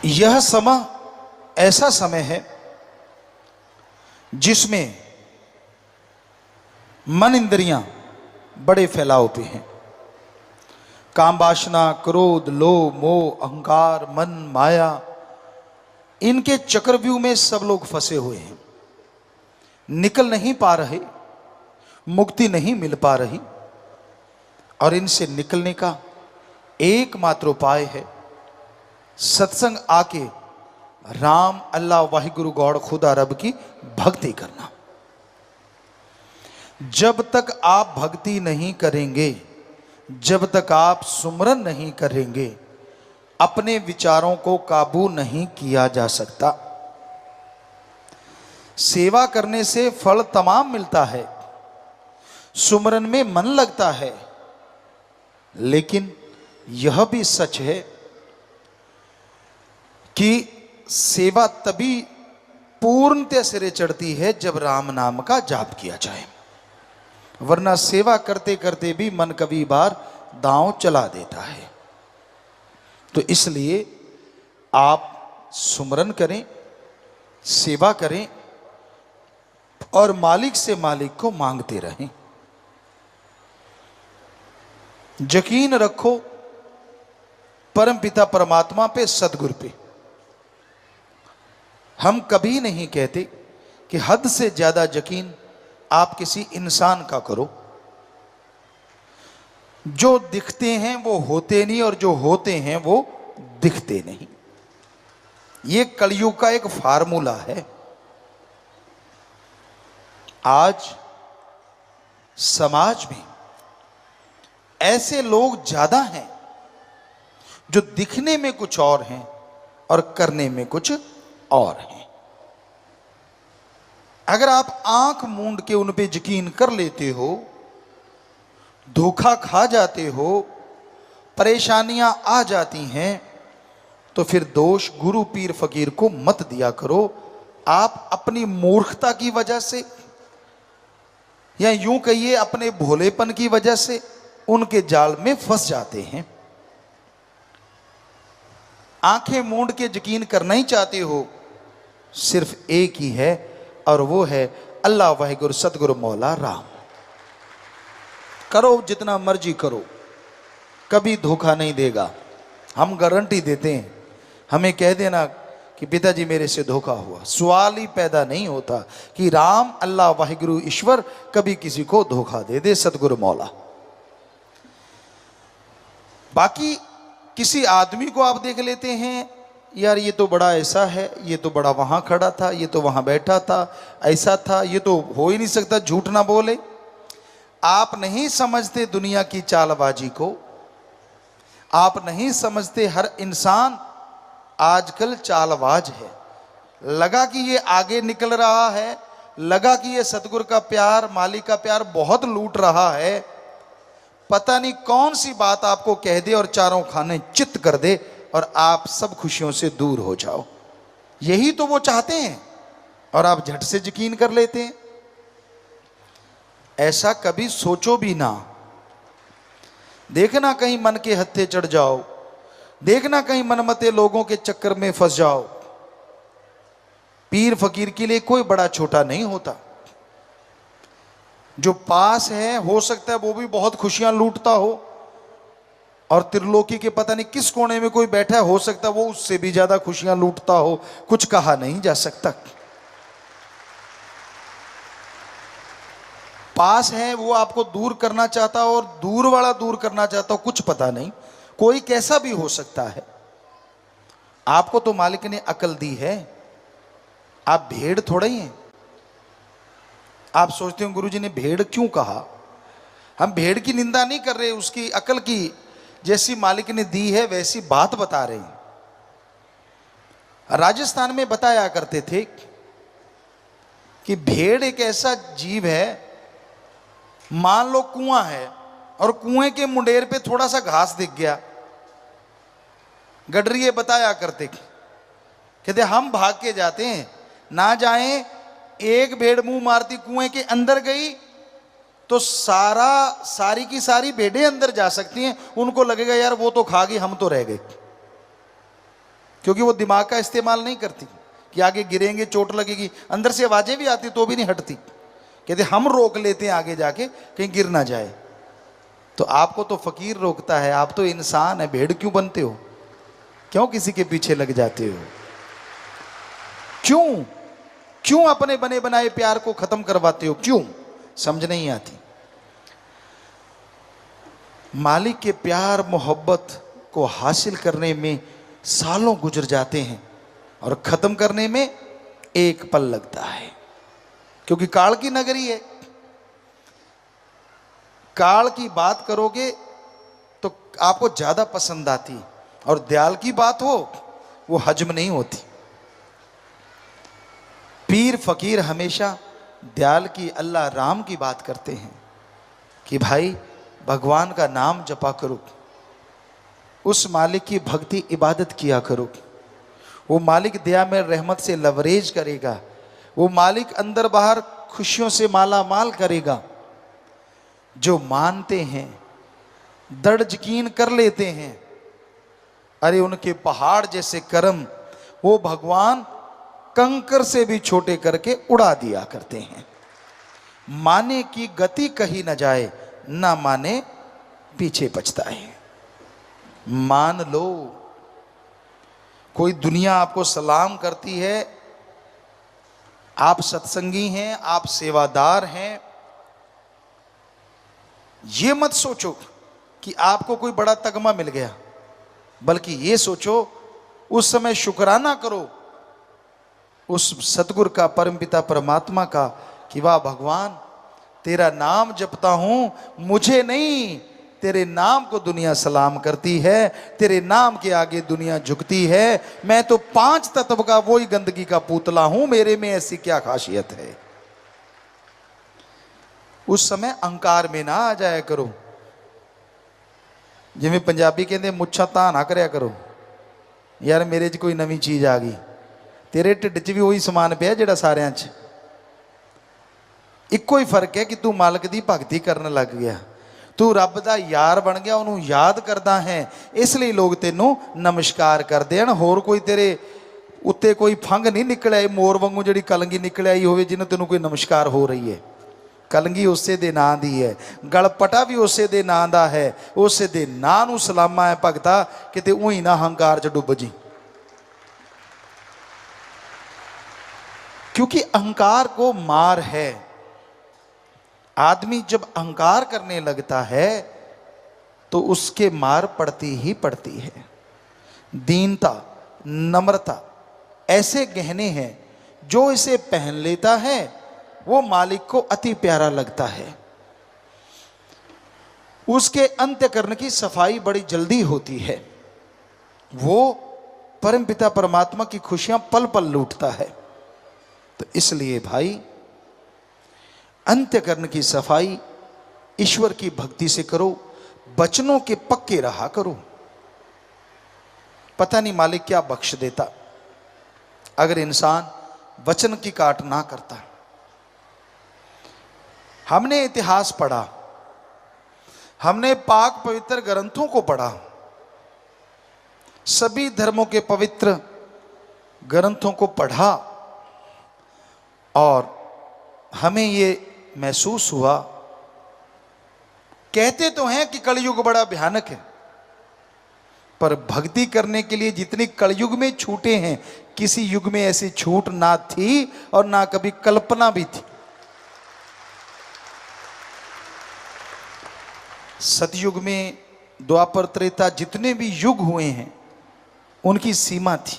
यह समय ऐसा समय है जिसमें मन इंद्रियां बड़े फैलाव पे हैं। काम वासना, क्रोध, लोभ, मोह, अहंकार, मन, माया, इनके चक्रव्यूह में सब लोग फंसे हुए हैं, निकल नहीं पा रहे, मुक्ति नहीं मिल पा रही। और इनसे निकलने का एकमात्र उपाय है सत्संग आके राम, अल्लाह, वाहिगुरु, गॉड, खुदा, रब की भक्ति करना। जब तक आप भक्ति नहीं करेंगे, जब तक आप सुमरन नहीं करेंगे, अपने विचारों को काबू नहीं किया जा सकता। सेवा करने से फल तमाम मिलता है, सुमरन में मन लगता है, लेकिन यह भी सच है कि सेवा तभी पूर्णतः सिरे चढ़ती है जब राम नाम का जाप किया जाए, वरना सेवा करते करते भी मन कभी बार दांव चला देता है। तो इसलिए आप सुमरन करें, सेवा करें और मालिक से मालिक को मांगते रहें। यकीन रखो परम पिता परमात्मा पे, सदगुरु पे। हम कभी नहीं कहते कि हद से ज्यादा यकीन आप किसी इंसान का करो। जो दिखते हैं वो होते नहीं, और जो होते हैं वो दिखते नहीं। ये कलयुग का एक फार्मूला है। आज समाज में ऐसे लोग ज्यादा हैं जो दिखने में कुछ और हैं और करने में कुछ और हैं। अगर आप आंख मूंद के उन पे यकीन कर लेते हो, धोखा खा जाते हो, परेशानियां आ जाती हैं, तो फिर दोष गुरु पीर फकीर को मत दिया करो। आप अपनी मूर्खता की वजह से, या यूं कहिए अपने भोलेपन की वजह से उनके जाल में फंस जाते हैं। आंखें मूंद के यकीन करना ही चाहते हो, सिर्फ एक ही है, और वो है अल्लाह, वाहिगुरु, सतगुरु, मौला, राम। करो जितना मर्जी करो, कभी धोखा नहीं देगा। हम गारंटी देते हैं। हमें कह देना कि पिताजी मेरे से धोखा हुआ, सवाल ही पैदा नहीं होता कि राम, अल्लाह, वाहिगुरु, ईश्वर कभी किसी को धोखा दे दे, सतगुरु, मौला। बाकी किसी आदमी को आप देख लेते हैं, यार ये तो बड़ा ऐसा है, ये तो बड़ा वहां खड़ा था, ये तो वहां बैठा था, ऐसा था, ये तो हो ही नहीं सकता, झूठ ना बोले। आप नहीं समझते दुनिया की चालबाजी को। आप नहीं समझते हर इंसान आजकल चालबाज है। लगा कि ये आगे निकल रहा है, लगा कि ये सतगुरु का प्यार, मालिक का प्यार बहुत लूट रहा है। पता नहीं कौन सी बात आपको कह दे और चारों खाने चित्त कर दे और आप सब खुशियों से दूर हो जाओ। यही तो वो चाहते हैं और आप झट से यकीन कर लेते हैं। ऐसा कभी सोचो भी ना। देखना कहीं मन के हत्थे चढ़ जाओ, देखना कहीं मनमते लोगों के चक्कर में फंस जाओ। पीर फकीर के लिए कोई बड़ा छोटा नहीं होता। जो पास है, हो सकता है वो भी बहुत खुशियां लूटता हो, और त्रिलोकी के पता नहीं किस कोने में कोई बैठा है, हो सकता है वो उससे भी ज्यादा खुशियां लूटता हो। कुछ कहा नहीं जा सकता। पास है वो आपको दूर करना चाहता हो, और दूर वाला दूर करना चाहता हो, कुछ पता नहीं। कोई कैसा भी हो सकता है। आपको तो मालिक ने अकल दी है, आप भेड़ थोड़े ही हैं। आप सोचते हो गुरुजी ने भेड़ क्यों कहा। हम भेड़ की निंदा नहीं कर रहे, उसकी अकल की जैसी मालिक ने दी है वैसी बात बता रहे हैं। राजस्थान में बताया करते थे कि भेड़ एक ऐसा जीव है, मान लो कुआं है और कुएं के मुंडेर पे थोड़ा सा घास दिख गया, गडरिये बताया करते, कहते हम भाग के जाते हैं, ना जाएं। एक भेड़ मुंह मारती कुएं के अंदर गई तो सारी की सारी भेड़ें अंदर जा सकती हैं। उनको लगेगा यार वो तो खा गई, हम तो रह गए। क्योंकि वो दिमाग का इस्तेमाल नहीं करती कि आगे गिरेंगे चोट लगेगी, अंदर से आवाजें भी आती तो भी नहीं हटती, कहते हम रोक लेते हैं आगे जाके कहीं गिर ना जाए। तो आपको तो फकीर रोकता है, आप तो इंसान है, भेड़ क्यों बनते हो? क्यों किसी के पीछे लग जाते हो? क्यों क्यों अपने बने बनाए प्यार को खत्म करवाते हो? क्यों? समझ नहीं आती। मालिक के प्यार मोहब्बत को हासिल करने में सालों गुजर जाते हैं और खत्म करने में एक पल लगता है, क्योंकि काल की नगरी है। काल की बात करोगे तो आपको ज्यादा पसंद आती, और दयाल की बात हो वो हजम नहीं होती। पीर फकीर हमेशा दयाल की, अल्लाह राम की बात करते हैं कि भाई भगवान का नाम जपा करो, उस मालिक की भक्ति इबादत किया करो। वो मालिक दया में रहमत से लवरेज करेगा, वो मालिक अंदर बाहर खुशियों से माला माल करेगा। जो मानते हैं, दृढ़ यकीन कर लेते हैं, अरे उनके पहाड़ जैसे कर्म वो भगवान कंकर से भी छोटे करके उड़ा दिया करते हैं। माने की गति कही न जाए, ना माने पीछे पछता है। मान लो, कोई दुनिया आपको सलाम करती है, आप सत्संगी हैं, आप सेवादार हैं, ये मत सोचो कि आपको कोई बड़ा तगमा मिल गया, बल्कि ये सोचो उस समय शुक्राना करो उस सतगुरु का, परमपिता परमात्मा का, कि वाह भगवान तेरा नाम जपता हूं, मुझे नहीं तेरे नाम को दुनिया सलाम करती है, तेरे नाम के आगे दुनिया झुकती है। मैं तो 5 तत्व का वही गंदगी का पुतला हूं, मेरे में ऐसी क्या खासियत है। उस समय अहंकार में ना आ जाया करो। जिਵੇਂ पंजाबी कहते मुच्छा ता ना करया करो, यार मेरे च कोई नवी चीज आ गई, तेरे ढिड च भी वही समान पिया जिहड़ा सारियां च। इक्को ही फर्क है कि तू मालक दी भगती करन लग गया, तू रब दा यार बन गया, उन्होंने याद करदा है, इसलिए लोग तेनों नमस्कार करते हैं। होर कोई तेरे उत्ते कोई फंग नहीं निकल आई, मोर वांगू जिहड़ी कलंगी निकल आई होवे जिन्हों तेनों कोई नमस्कार हो रही है। कलंगी उसे दे नां दी है, गलपटा भी उसे दे नां दा है, उसे दे नां नूं सलामा है भगता, किते उही ना हंकार च डुब जी। क्योंकि अहंकार को मार है। आदमी जब अहंकार करने लगता है तो उसके मार पड़ती ही पड़ती है। दीनता, नम्रता ऐसे गहने हैं जो इसे पहन लेता है वो मालिक को अति प्यारा लगता है। उसके अंतःकरण की सफाई बड़ी जल्दी होती है, वो परमपिता परमात्मा की खुशियां पल पल लूटता है। तो इसलिए भाई अंतःकरण की सफाई ईश्वर की भक्ति से करो, वचनों के पक्के रहा करो। पता नहीं मालिक क्या बख्श देता अगर इंसान वचन की काट ना करता। हमने इतिहास पढ़ा, हमने पाक पवित्र ग्रंथों को पढ़ा, सभी धर्मों के पवित्र ग्रंथों को पढ़ा, और हमें ये महसूस हुआ, कहते तो हैं कि कलयुग बड़ा भयानक है, पर भक्ति करने के लिए जितनी कलयुग में छूटे हैं, किसी युग में ऐसी छूट ना थी और ना कभी कल्पना भी थी। सतयुग में, द्वापर, त्रेता, जितने भी युग हुए हैं उनकी सीमा थी।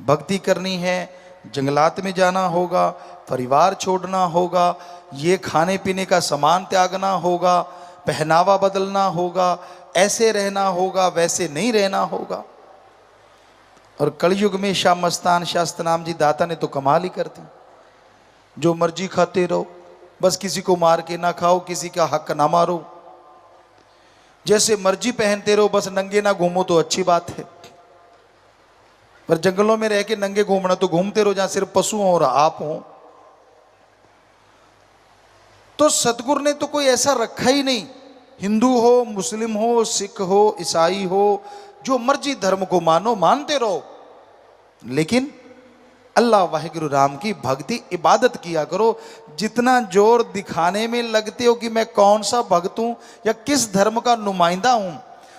भक्ति करनी है, जंगलात में जाना होगा, परिवार छोड़ना होगा, ये खाने पीने का सामान त्यागना होगा, पहनावा बदलना होगा, ऐसे रहना होगा, वैसे नहीं रहना होगा। और कलयुग में शाह मस्तान शास्त्रनाम जी दाता ने तो कमाल ही कर दी। जो मर्जी खाते रहो, बस किसी को मार के ना खाओ, किसी का हक ना मारो, जैसे मर्जी पहनते रहो, बस नंगे ना घूमो तो अच्छी बात है। पर जंगलों में रह के नंगे घूमना तो घूमते रहो जहां सिर्फ पशु हो और आप हो। तो सतगुरु ने तो कोई ऐसा रखा ही नहीं, हिंदू हो, मुस्लिम हो, सिख हो, ईसाई हो, जो मर्जी धर्म को मानो, मानते रहो, लेकिन अल्लाह वाहिगुरु राम की भक्ति इबादत किया करो। जितना जोर दिखाने में लगते हो कि मैं कौन सा भक्त हूं या किस धर्म का नुमाइंदा हूं,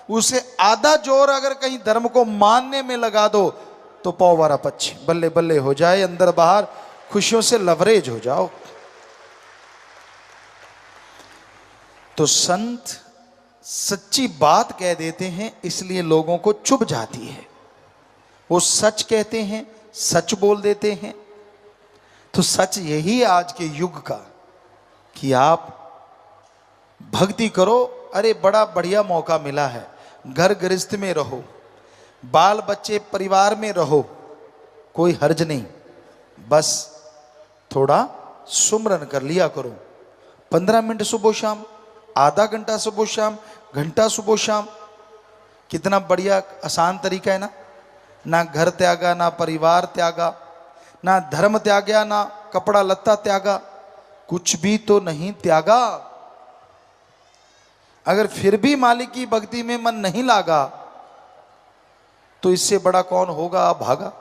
उसे आधा जोर अगर कहीं धर्म को मानने में लगा दो तो पौवारा पक्षी बल्ले बल्ले हो जाए, अंदर बाहर खुशियों से लवरेज हो जाओ। तो संत सच्ची बात कह देते हैं, इसलिए लोगों को चुभ जाती है। वो सच कहते हैं, सच बोल देते हैं। तो सच यही आज के युग का कि आप भक्ति करो। अरे बड़ा बढ़िया मौका मिला है, घर गृहस्थ में रहो, बाल बच्चे परिवार में रहो, कोई हर्ज नहीं, बस थोड़ा सुमरन कर लिया करो। 15 मिनट सुबह शाम, आधा घंटा सुबह शाम, घंटा सुबह शाम, कितना बढ़िया आसान तरीका है ना। ना घर त्यागा, ना परिवार त्यागा, ना धर्म त्यागा, ना कपड़ा लत्ता त्यागा, कुछ भी तो नहीं त्यागा। अगर फिर भी मालिक की भक्ति में मन नहीं लागा तो इससे बड़ा कौन होगा भागा।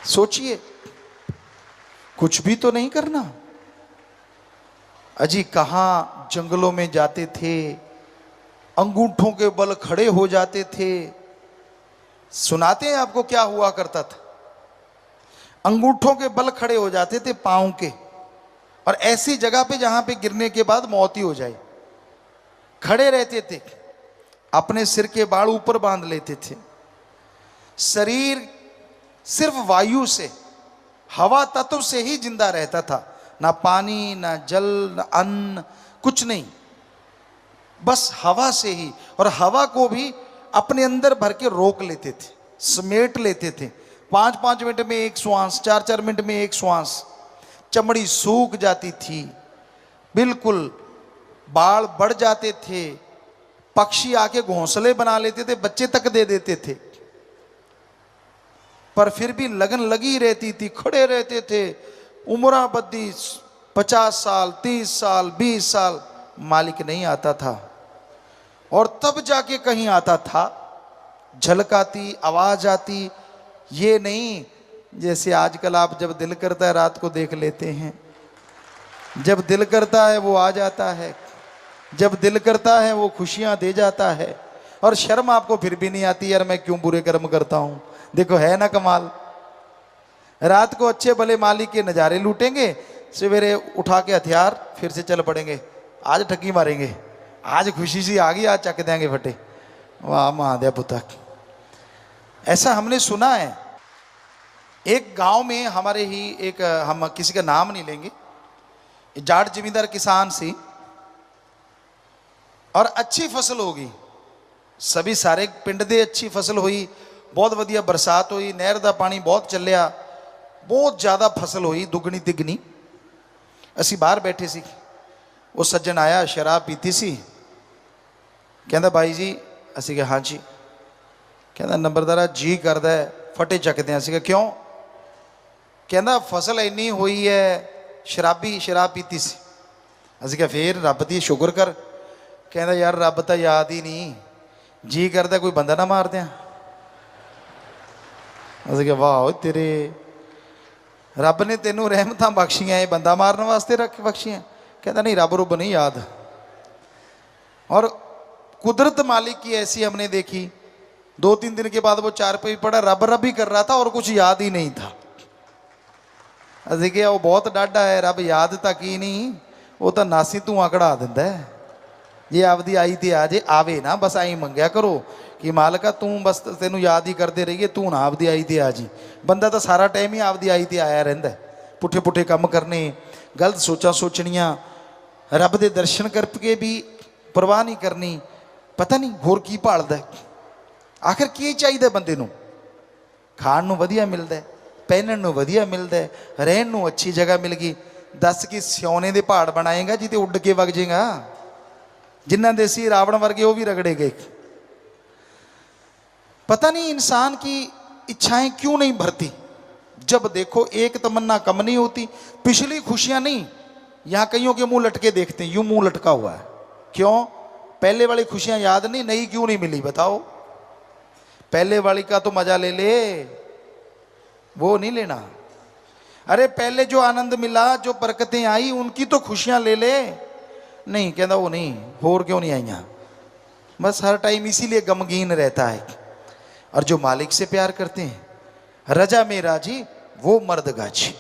सोचिए, कुछ भी तो नहीं करना। अजी कहां जंगलों में जाते थे, अंगूठों के बल खड़े हो जाते थे। सुनाते हैं आपको क्या हुआ करता था। अंगूठों के बल खड़े हो जाते थे पांव के, और ऐसी जगह पे जहां पे गिरने के बाद मौत ही हो जाए। खड़े रहते थे, अपने सिर के बाल ऊपर बांध लेते थे। शरीर सिर्फ वायु से, हवा तत्व से ही जिंदा रहता था। ना पानी, ना जल, ना अन्न, कुछ नहीं, बस हवा से ही। और हवा को भी अपने अंदर भर के रोक लेते थे, समेट लेते थे। 5-5 मिनट में एक श्वास, 4-4 मिनट में एक श्वास। चमड़ी सूख जाती थी, बिल्कुल बाल बढ़ जाते थे। पक्षी आके घोंसले बना लेते थे, बच्चे तक दे देते थे, पर फिर भी लगन लगी रहती थी, खड़े रहते थे। उम्र बद्दी 50 साल, 30 साल, 20 साल, मालिक नहीं आता था। और तब जाके कहीं आता था, झलक आती, आवाज आती। ये नहीं जैसे आजकल आप जब दिल करता है रात को देख लेते हैं, जब दिल करता है वो आ जाता है, जब दिल करता है वो खुशियां दे जाता है। और शर्म आपको फिर भी नहीं आती, यार मैं क्यों बुरे कर्म करता हूं। देखो है ना कमाल। रात को अच्छे भले मालिक के नज़ारे लूटेंगे, सवेरे उठा के हथियार फिर से चल पड़ेंगे। आज ठगी मारेंगे, आज खुशी सी आ गई, आज चक देंगे फटे। वाह महादेव पुतक। ऐसा हमने सुना है। एक गांव में हमारे ही एक, हम किसी का नाम नहीं लेंगे, जाट जमींदार किसान सी, और अच्छी फसल होगी। सभी सारे पिंड दे अच्छी फसल हुई, बहुत वधिया बरसात हुई, नहर का पानी बहुत चलिया, बहुत ज़्यादा फसल हुई, दुगनी तिगनी। असी बाहर बैठे सी, वो सज्जन आया, शराब पीती सी। कहता भाई जी, असी कहा हाँ जी। कहता नंबरदारा जी करदा है फटे चकते हैं। असी कहा क्यों? कहता फसल इन्नी हुई है, शराबी शराब पीती सी। असी कहा फिर रब दी शुक्र कर। कहता यार रब तो याद ही नहीं, जी करता कोई बंदा ना मार दें। असी कहा वाह तेरे, रब ने तेनों रहमत बख्शियां, ये बंदा मारने वास्ते रख बख्शियां। कहता नहीं रब रुब नहीं याद। और कुदरत मालिक की ऐसी हमने देखी, 2-3 दिन के बाद वो 4 पे पड़ा, रब रब ही कर रहा था और कुछ याद ही नहीं था। असी कहा वो बहुत डाढ़ा है, रब याद तक ही नहीं, वो तो नासी धुआं कढ़ा दिंदा है। जे आपदी आई ते आ जे, आवे ना बस आई मंगया करो कि मालका तू बस तेनू याद ही करते रहिए, तू ना आपदी आई ते आ जी। बंदा तो सारा टाइम ही आपदी आई ते आया रहिंदा है। पुठे पुठे काम करने, गलत सोचा सोचनियां, रब दे दर्शन करके भी परवाह नहीं करनी। पता नहीं होर की भालदा है। आखिर की चाहिए बंदे नू? खाण नू वधिया मिलदा है, पहनण नू वधिया मिलदा है, रहण नू अच्छी जगह मिल गई। दस कि सियाने दे पहाड़ बनाएगा जी तो उड़ के वग जाएगा। जिन्ना दे सी रावण वर्गे वो भी रगड़े गए। पता नहीं इंसान की इच्छाएं क्यों नहीं भरती। जब देखो एक तमन्ना कम नहीं होती। पिछली खुशियां नहीं, यहां कईयों के मुंह लटके देखते हैं, यूं मुंह लटका हुआ है। क्यों? पहले वाली खुशियां याद नहीं, नई क्यों नहीं मिली बताओ? पहले वाली का तो मजा ले ले, वो नहीं लेना। अरे पहले जो आनंद मिला, जो बरकतें आई, उनकी तो खुशियां ले ले। नहीं कहता वो नहीं, होर क्यों नहीं आईया। बस हर टाइम इसीलिए गमगीन रहता है। और जो मालिक से प्यार करते हैं, रजा में राजी वो मर्द गाजी,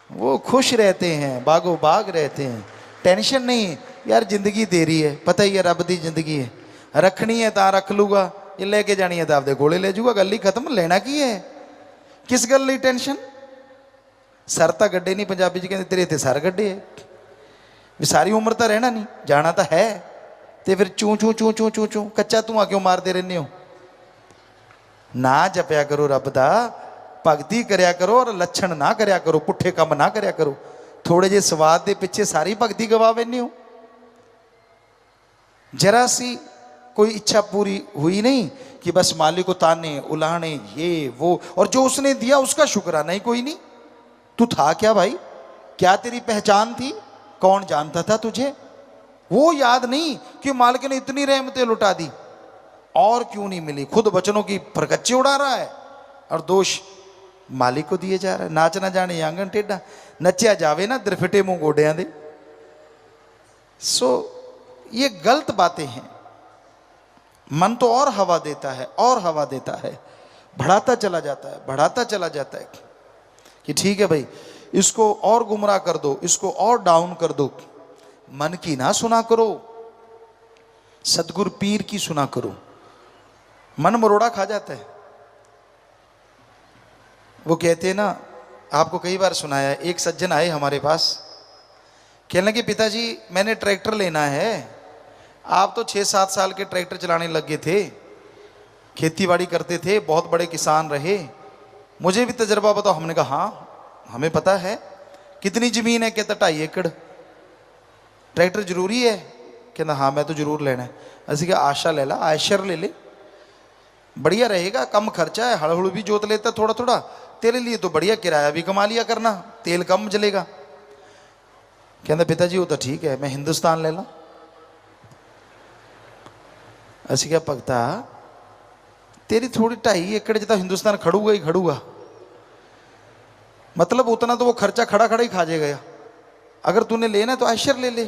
वो खुश रहते हैं, बागो बाग रहते हैं, टेंशन नहीं। यार जिंदगी तेरी है, पता ही है रब दी जिंदगी है, रखनी है तो रख लूगा, ये लेके जानी है तो आपदे कोले ले जूगा, गल ही खत्म। लेना की है, किस गल ली टेंशन। सर तो गड्ढे नहीं, पंजाबी च कहते तेरे इत्थे सर गड्ढे है, भी सारी उम्र तो रहना नहीं, जाना तो है, तो फिर चू चू चू चू चू चू कच्चा धुआं क्यों मारते रहने हो। ना जपया करो रब दा, भगती करया करो और लक्षण ना करया करो, पुठे काम ना करया करो। थोड़े जे स्वाद के पिछे सारी भगती गवा बैठे हो। जरा सी कोई इच्छा पूरी हुई नहीं कि बस मालिक को ताने उलाने ये वो, और जो उसने दिया उसका शुक्राना ही कोई नहीं। तू था क्या भाई, क्या तेरी पहचान थी, कौन जानता था तुझे, वो याद नहीं कि मालिक ने इतनी रहमतें लुटा दी और क्यों नहीं मिली। खुद बचनों की परकच्चे उड़ा रहा है और दोष मालिक को दिए जा रहा है। नाच ना जाने आंगन टेढ़ा, नचिया जावे ना दिरफिटे मुंह गोडियां दे। सो ये गलत बातें हैं। मन तो और हवा देता है और हवा देता है, बढ़ाता चला जाता है, बढ़ाता चला जाता है कि ठीक है भाई इसको और गुमराह कर दो, इसको और डाउन कर दो। मन की ना सुना करो, सदगुरु पीर की सुना करो। मन मरोड़ा खा जाता है। वो कहते हैं ना, आपको कई बार सुनाया, एक सज्जन आए हमारे पास, कहने लगे पिताजी मैंने ट्रैक्टर लेना है। आप तो 6-7 साल के ट्रैक्टर चलाने लगे थे, खेती बाड़ी करते थे, बहुत बड़े किसान रहे, मुझे भी तजर्बा बताओ। हमने कहा हाँ हमें पता है। कितनी ज़मीन है, कहता 2.5 एकड़। ट्रैक्टर जरूरी है, कहता हाँ मैं तो जरूर लेना है। असं क्या आशा ले ला, आयशर ले ले, बढ़िया रहेगा, कम खर्चा है, हड़ हुड़ भी जोत लेता थोड़ा थोड़ा, तेरे लिए तो बढ़िया, किराया भी कमा लिया करना, तेल कम जलेगा। कहता पिताजी वो तो ठीक है, मैं हिंदुस्तान ले ला। असं क्या भगता तेरी थोड़ी 2.5 एकड़ तो हिंदुस्तान खड़ूगा ही खड़ूगा, मतलब उतना तो वो खर्चा खड़ा खड़ा ही खा जाएगा। अगर तूने लेना तो आयशर ले ले,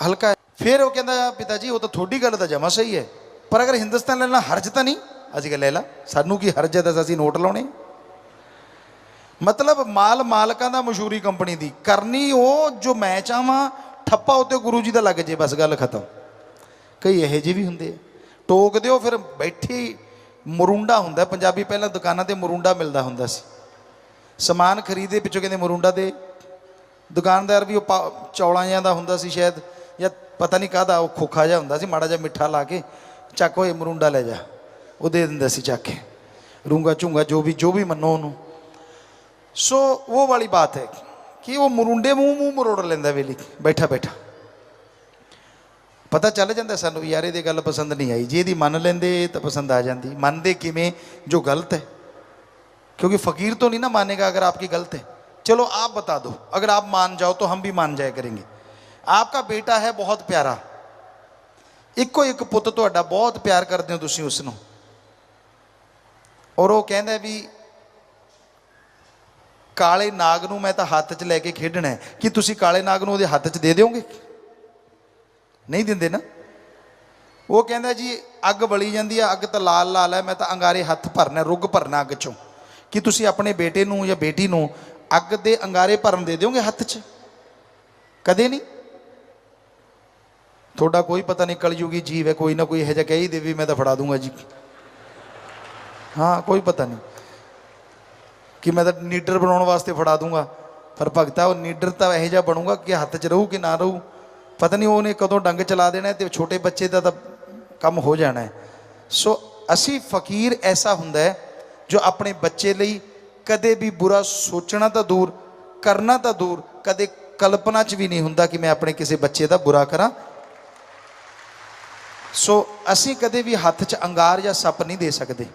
हल्का है। फिर वो कहता पिताजी वो तो थोड़ी गल तो जमा सही है, पर अगर हिंदुस्तान लेना हर्ज तो नहीं। असी ले ला, सानू की हर्ज है, असी नोट लाने। मतलब माल मालकां दा मशहूरी कंपनी दी करनी हो जो मैं चाहवा, ठप्पा उत्ते गुरु जी का लग जे, बस गल खत्म। कई यह जी भी होंगे, टोक दो फिर बैठी मरुंडा हुंदा। पंजाबी पहला दुकानां ते मरुंडा मिलता हुंदा सी, समान खरीदे पिछों कहते मरुंडा दे। दुकानदार भी चौलों जिहां दा हुंदा सी शायद, या पता नहीं काहदा, वो खोखा जिहा हुंदा सी, माड़ा जिहा मिठा ला के चक होए मरुंडा ले जा, वो दे दिंदा सी चक के, रूंगा झूंगा जो भी मनो उन्होंने। सो वो वाली बात है कि वो मरुंडे मूँह मरोड़ लेंदा वेली बैठा बैठा। पता चल जाता सानू यार ये गल पसंद नहीं आई, जे यदि मन लेंदे तो पसंद आ जाती। मनदे किवें जो गलत है, क्योंकि फ़कीर तो नहीं ना मानेगा अगर आपकी गलत है। चलो आप बता दो, अगर आप मान जाओ तो हम भी मान जाया करेंगे। आपका बेटा है बहुत प्यारा, इक्को एक पुत तुहाडा, बहुत प्यार करते हो तुसीं उसनूं, और वो कहंदा भी काले नाग नूं मैं तो हाथ च लैके खेडना है, कि तुसीं काले नाग नूं उहदे हाथ च दे दोगे? नहीं देंदे ना। वो कहंदा जी अग बली जाती है, अग तो लाल लाल है, मैं तो अंगारे हथ भरना, रुग भरना अग चों, कि तुसीं अपने बेटे नूं या बेटी नूं अग दे अंगारे भरन दे दोगे हथ च? कदे नहीं। थोड़ा कोई पता नहीं कलयुगी जीव है, कोई ना कोई यह कह ही दे भी मैं तो फड़ा दूंगा जी। हाँ कोई पता नहीं कि मैं तो नीडर बनाने वास्ते फड़ा दूंगा, पर भगता वो नीडर तो यह जा बनूंगा कि हथ च रहू कि ना रहू, पता नहीं उन्हें कदों डंग चला देना है, तो छोटे बच्चे का तो कम हो जाना है। सो असी फकीर ऐसा हुंदा है जो अपने बच्चे लिए कदे भी बुरा सोचना तो दूर, करना तो दूर, कदे कल्पना च भी नहीं हुंदा कि मैं अपने किसी बच्चे का बुरा करा। सो असी कदे भी हाथ च अंगार या सप नहीं दे सकते,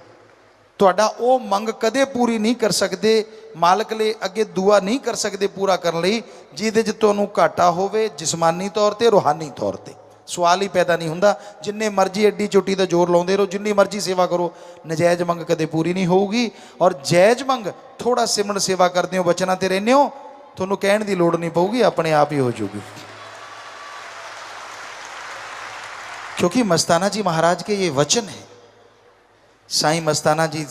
तुहाडा वो मंग कदे पूरी नहीं कर सकते, मालक ले अगे दुआ नहीं कर सकते पूरा करने लई जिहदे च तुहानूं घाटा होवे जिसमानी तौर पर रूहानी तौर पर। सवाल ही पैदा नहीं हुंदा। जिन्ने मर्जी एडी चोटी का जोर लाउंदे रहो, जिन्नी मर्जी सेवा करो, नजायज़ मंग कदे पूरी नहीं होगी। और जायज़ मंग थोड़ा सिमरन सेवा करते हो, बचना ते रहने हो, तुहानूं कहण दी लोड़ नहीं पऊगी, अपने आप ही हो जाऊगी। क्योंकि मस्ताना जी महाराज के ये वचन है। साईं मस्ताना जी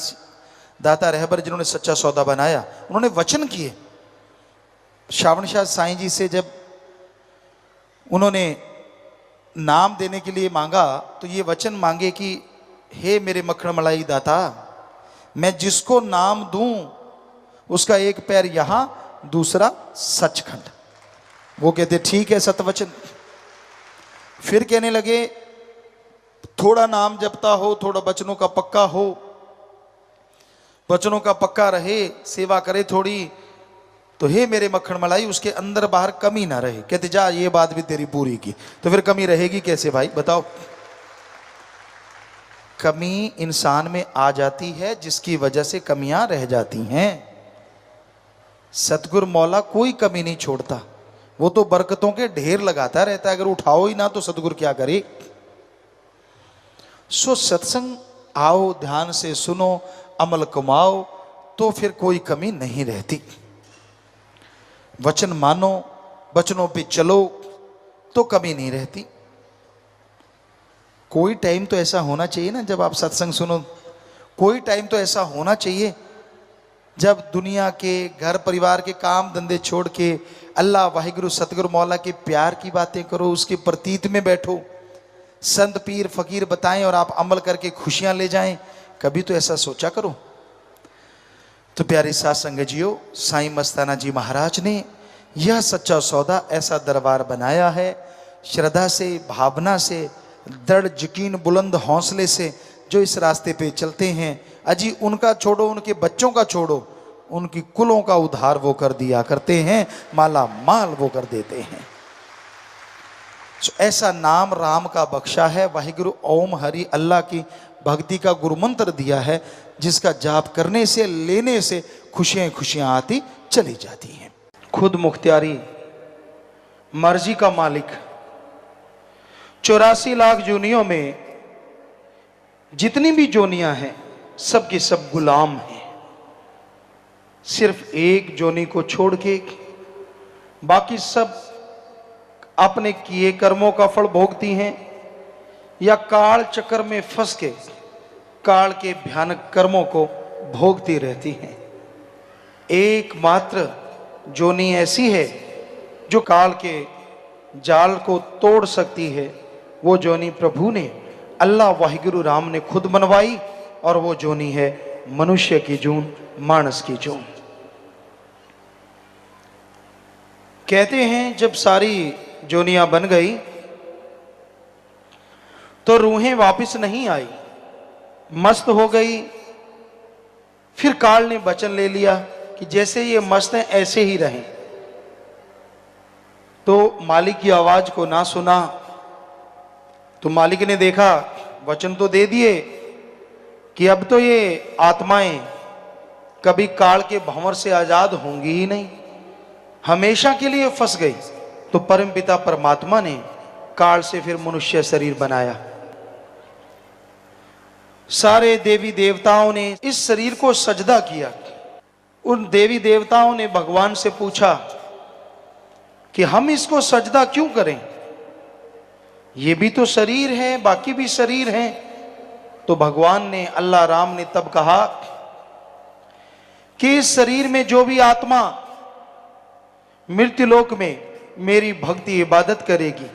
दाता रहबर जिन्होंने सच्चा सौदा बनाया, उन्होंने वचन किए। श्रावण शाह साईं जी से जब उन्होंने नाम देने के लिए मांगा तो ये वचन मांगे कि हे मेरे मक्खन मलाई दाता, मैं जिसको नाम दूं उसका एक पैर यहां, दूसरा सचखंड। वो कहते ठीक है सतवचन। फिर कहने लगे थोड़ा नाम जपता हो, थोड़ा बचनों का पक्का हो, वचनों का पक्का रहे, सेवा करे थोड़ी, तो हे मेरे मक्खन मलाई उसके अंदर बाहर कमी ना रहे। कहते जा ये बात भी तेरी पूरी की। तो फिर कमी रहेगी कैसे भाई बताओ? कमी इंसान में आ जाती है जिसकी वजह से कमियां रह जाती हैं। सतगुरु मौला कोई कमी नहीं छोड़ता, वो तो बरकतों के ढेर लगाता रहता है। अगर उठाओ ही ना तो सतगुरु क्या करे। सो सत्संग आओ, ध्यान से सुनो, अमल कमाओ, तो फिर कोई कमी नहीं रहती। वचन मानो, वचनों पे चलो तो कमी नहीं रहती। कोई टाइम तो ऐसा होना चाहिए ना जब आप सत्संग सुनो, कोई टाइम तो ऐसा होना चाहिए जब दुनिया के घर परिवार के काम धंधे छोड़ के अल्लाह वाहिगुरु सतगुरु मौला के प्यार की बातें करो, उसके प्रतीत में बैठो, संत पीर फकीर बताएं और आप अमल करके खुशियां ले जाएं। कभी तो ऐसा सोचा करो। तो प्यारे साथ संगजियों, साईं मस्ताना जी महाराज ने यह सच्चा सौदा ऐसा दरबार बनाया है, श्रद्धा से, भावना से, दृढ़ यकीन, बुलंद हौसले से जो इस रास्ते पे चलते हैं, अजी उनका छोड़ो, उनके बच्चों का छोड़ो, उनकी कुलों का उद्धार वो कर दिया करते हैं, माला माल वो कर देते हैं। ऐसा नाम राम का बख्शा है, वाहिगुरु ओम हरि अल्लाह की भक्ति का गुरु मंत्र दिया है, जिसका जाप करने से, लेने से खुशियां खुशियां आती चली जाती हैं। खुद मुख्तियारी, मर्जी का मालिक, 84 लाख जोनियों में जितनी भी जोनियां हैं सब की सब गुलाम हैं। सिर्फ एक जोनी को छोड़ के बाकी सब अपने किए कर्मों का फल भोगती हैं या काल चक्कर में फंस के काल के भयानक कर्मों को भोगती रहती हैं। एकमात्र जोनी ऐसी है जो काल के जाल को तोड़ सकती है, वो जोनी प्रभु ने, अल्लाह वाहिगुरु राम ने खुद बनवाई, और वो जोनी है मनुष्य की जून, मानस की जून। कहते हैं जब सारी जोनियां बन गई तो रूहें वापस नहीं आई, मस्त हो गई। फिर काल ने वचन ले लिया कि जैसे ये मस्त हैं ऐसे ही रहें। तो मालिक की आवाज को ना सुना तो मालिक ने देखा, वचन तो दे दिए कि अब तो ये आत्माएं कभी काल के भंवर से आजाद होंगी ही नहीं, हमेशा के लिए फंस गई। तो परमपिता परमात्मा ने काल से फिर मनुष्य शरीर बनाया। सारे देवी देवताओं ने इस शरीर को सजदा किया। उन देवी देवताओं ने भगवान से पूछा कि हम इसको सजदा क्यों करें, ये भी तो शरीर है, बाकी भी शरीर हैं। तो भगवान ने, अल्लाह राम ने तब कहा कि इस शरीर में जो भी आत्मा मृत्युलोक में मेरी भक्ति इबादत करेगी,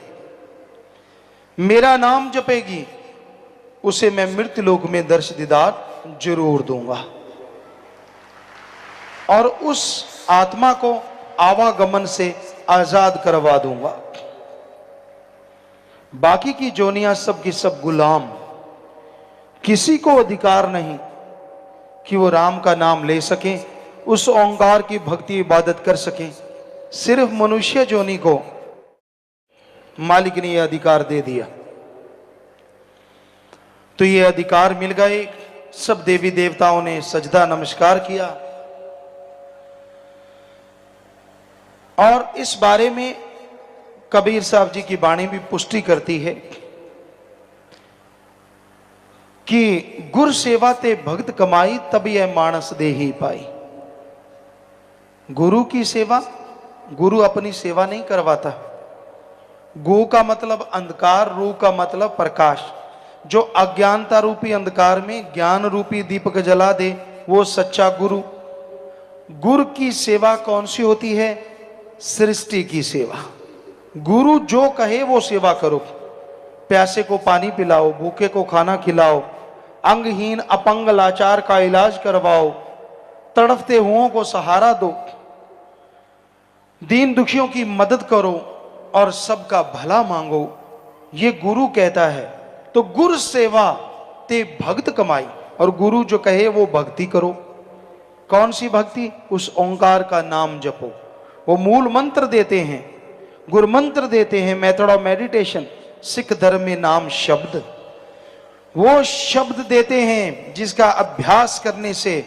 मेरा नाम जपेगी, उसे मैं मृत्युलोक में दर्श दीदार जरूर दूंगा, और उस आत्मा को आवागमन से आजाद करवा दूंगा। बाकी की जोनियां सब की सब गुलाम, किसी को अधिकार नहीं कि वो राम का नाम ले सके, उस ओंकार की भक्ति इबादत कर सके। सिर्फ मनुष्य जोनी को मालिक ने यह अधिकार दे दिया। तो ये अधिकार मिल गए। सब देवी देवताओं ने सजदा नमस्कार किया, और इस बारे में कबीर साहब जी की वाणी भी पुष्टि करती है कि गुर सेवा ते भक्त कमाई तब यह मानस दे ही पाई। गुरु की सेवा, गुरु अपनी सेवा नहीं करवाता। गो का मतलब अंधकार, रू का मतलब प्रकाश। जो अज्ञानता रूपी अंधकार में ज्ञान रूपी दीपक जला दे वो सच्चा गुरु। गुरु की सेवा कौन सी होती है? सृष्टि की सेवा। गुरु जो कहे वो सेवा करो। प्यासे को पानी पिलाओ, भूखे को खाना खिलाओ, अंगहीन अपंग लाचार का इलाज करवाओ, तड़फते हुओं को सहारा दो, दीन दुखियों की मदद करो और सबका भला मांगो, ये गुरु कहता है। तो गुरु सेवा ते भक्त कमाई, और गुरु जो कहे वो भक्ति करो। कौन सी भक्ति? उस ओंकार का नाम जपो। वो मूल मंत्र देते हैं, गुरु मंत्र देते हैं, मेथड ऑफ मेडिटेशन। सिख धर्म में नाम शब्द, वो शब्द देते हैं जिसका अभ्यास करने से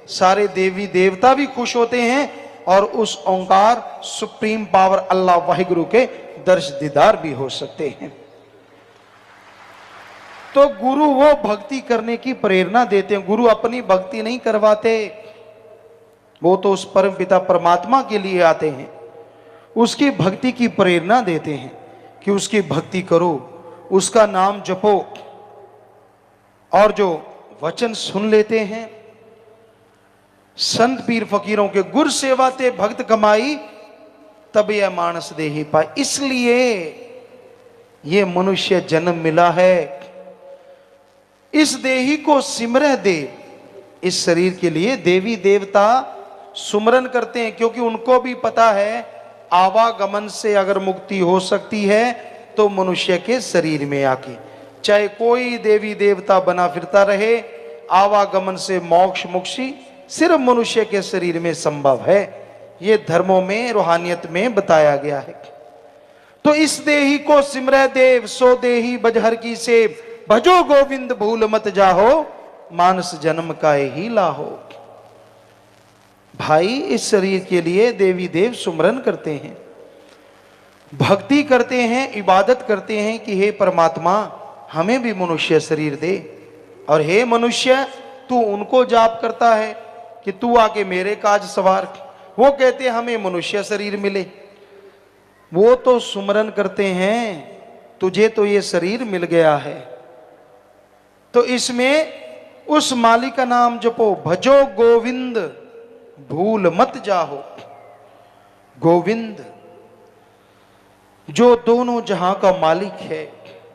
सारे देवी देवता भी खुश होते हैं और उस ओंकार सुप्रीम पावर अल्लाह वाहिगुरु के दर्श दीदार भी हो सकते हैं। तो गुरु वो भक्ति करने की प्रेरणा देते हैं। गुरु अपनी भक्ति नहीं करवाते, वो तो उस परम पिता परमात्मा के लिए आते हैं, उसकी भक्ति की प्रेरणा देते हैं कि उसकी भक्ति करो, उसका नाम जपो। और जो वचन सुन लेते हैं संत पीर फकीरों के, गुर सेवा ते भक्त कमाई तब यह मानस दे ही पाए। इसलिए ये मनुष्य जन्म मिला है। इस देही को सिमरह दे। इस शरीर के लिए देवी देवता सुमरन करते हैं, क्योंकि उनको भी पता है आवागमन से अगर मुक्ति हो सकती है तो मनुष्य के शरीर में आके, चाहे कोई देवी देवता बना फिरता रहे, आवागमन से मोक्ष मुक्ति सिर्फ मनुष्य के शरीर में संभव है। ये धर्मों में, रूहानियत में बताया गया है। तो इस देही को सिमरह देव, सो देही बजहर की सेव, भजो गोविंद भूल मत जाहो, मानस जन्म का ही लाहो। भाई, इस शरीर के लिए देवी देव सुमरन करते हैं, भक्ति करते हैं, इबादत करते हैं कि हे परमात्मा हमें भी मनुष्य शरीर दे। और हे मनुष्य, तू उनको जाप करता है कि तू आके मेरे काज सवार। वो कहते हमें मनुष्य शरीर मिले। वो तो सुमरन करते हैं, तुझे तो ये शरीर मिल गया है, तो इसमें उस मालिक का नाम जपो। भजो गोविंद भूल मत जाहो। गोविंद जो दोनों जहां का मालिक है,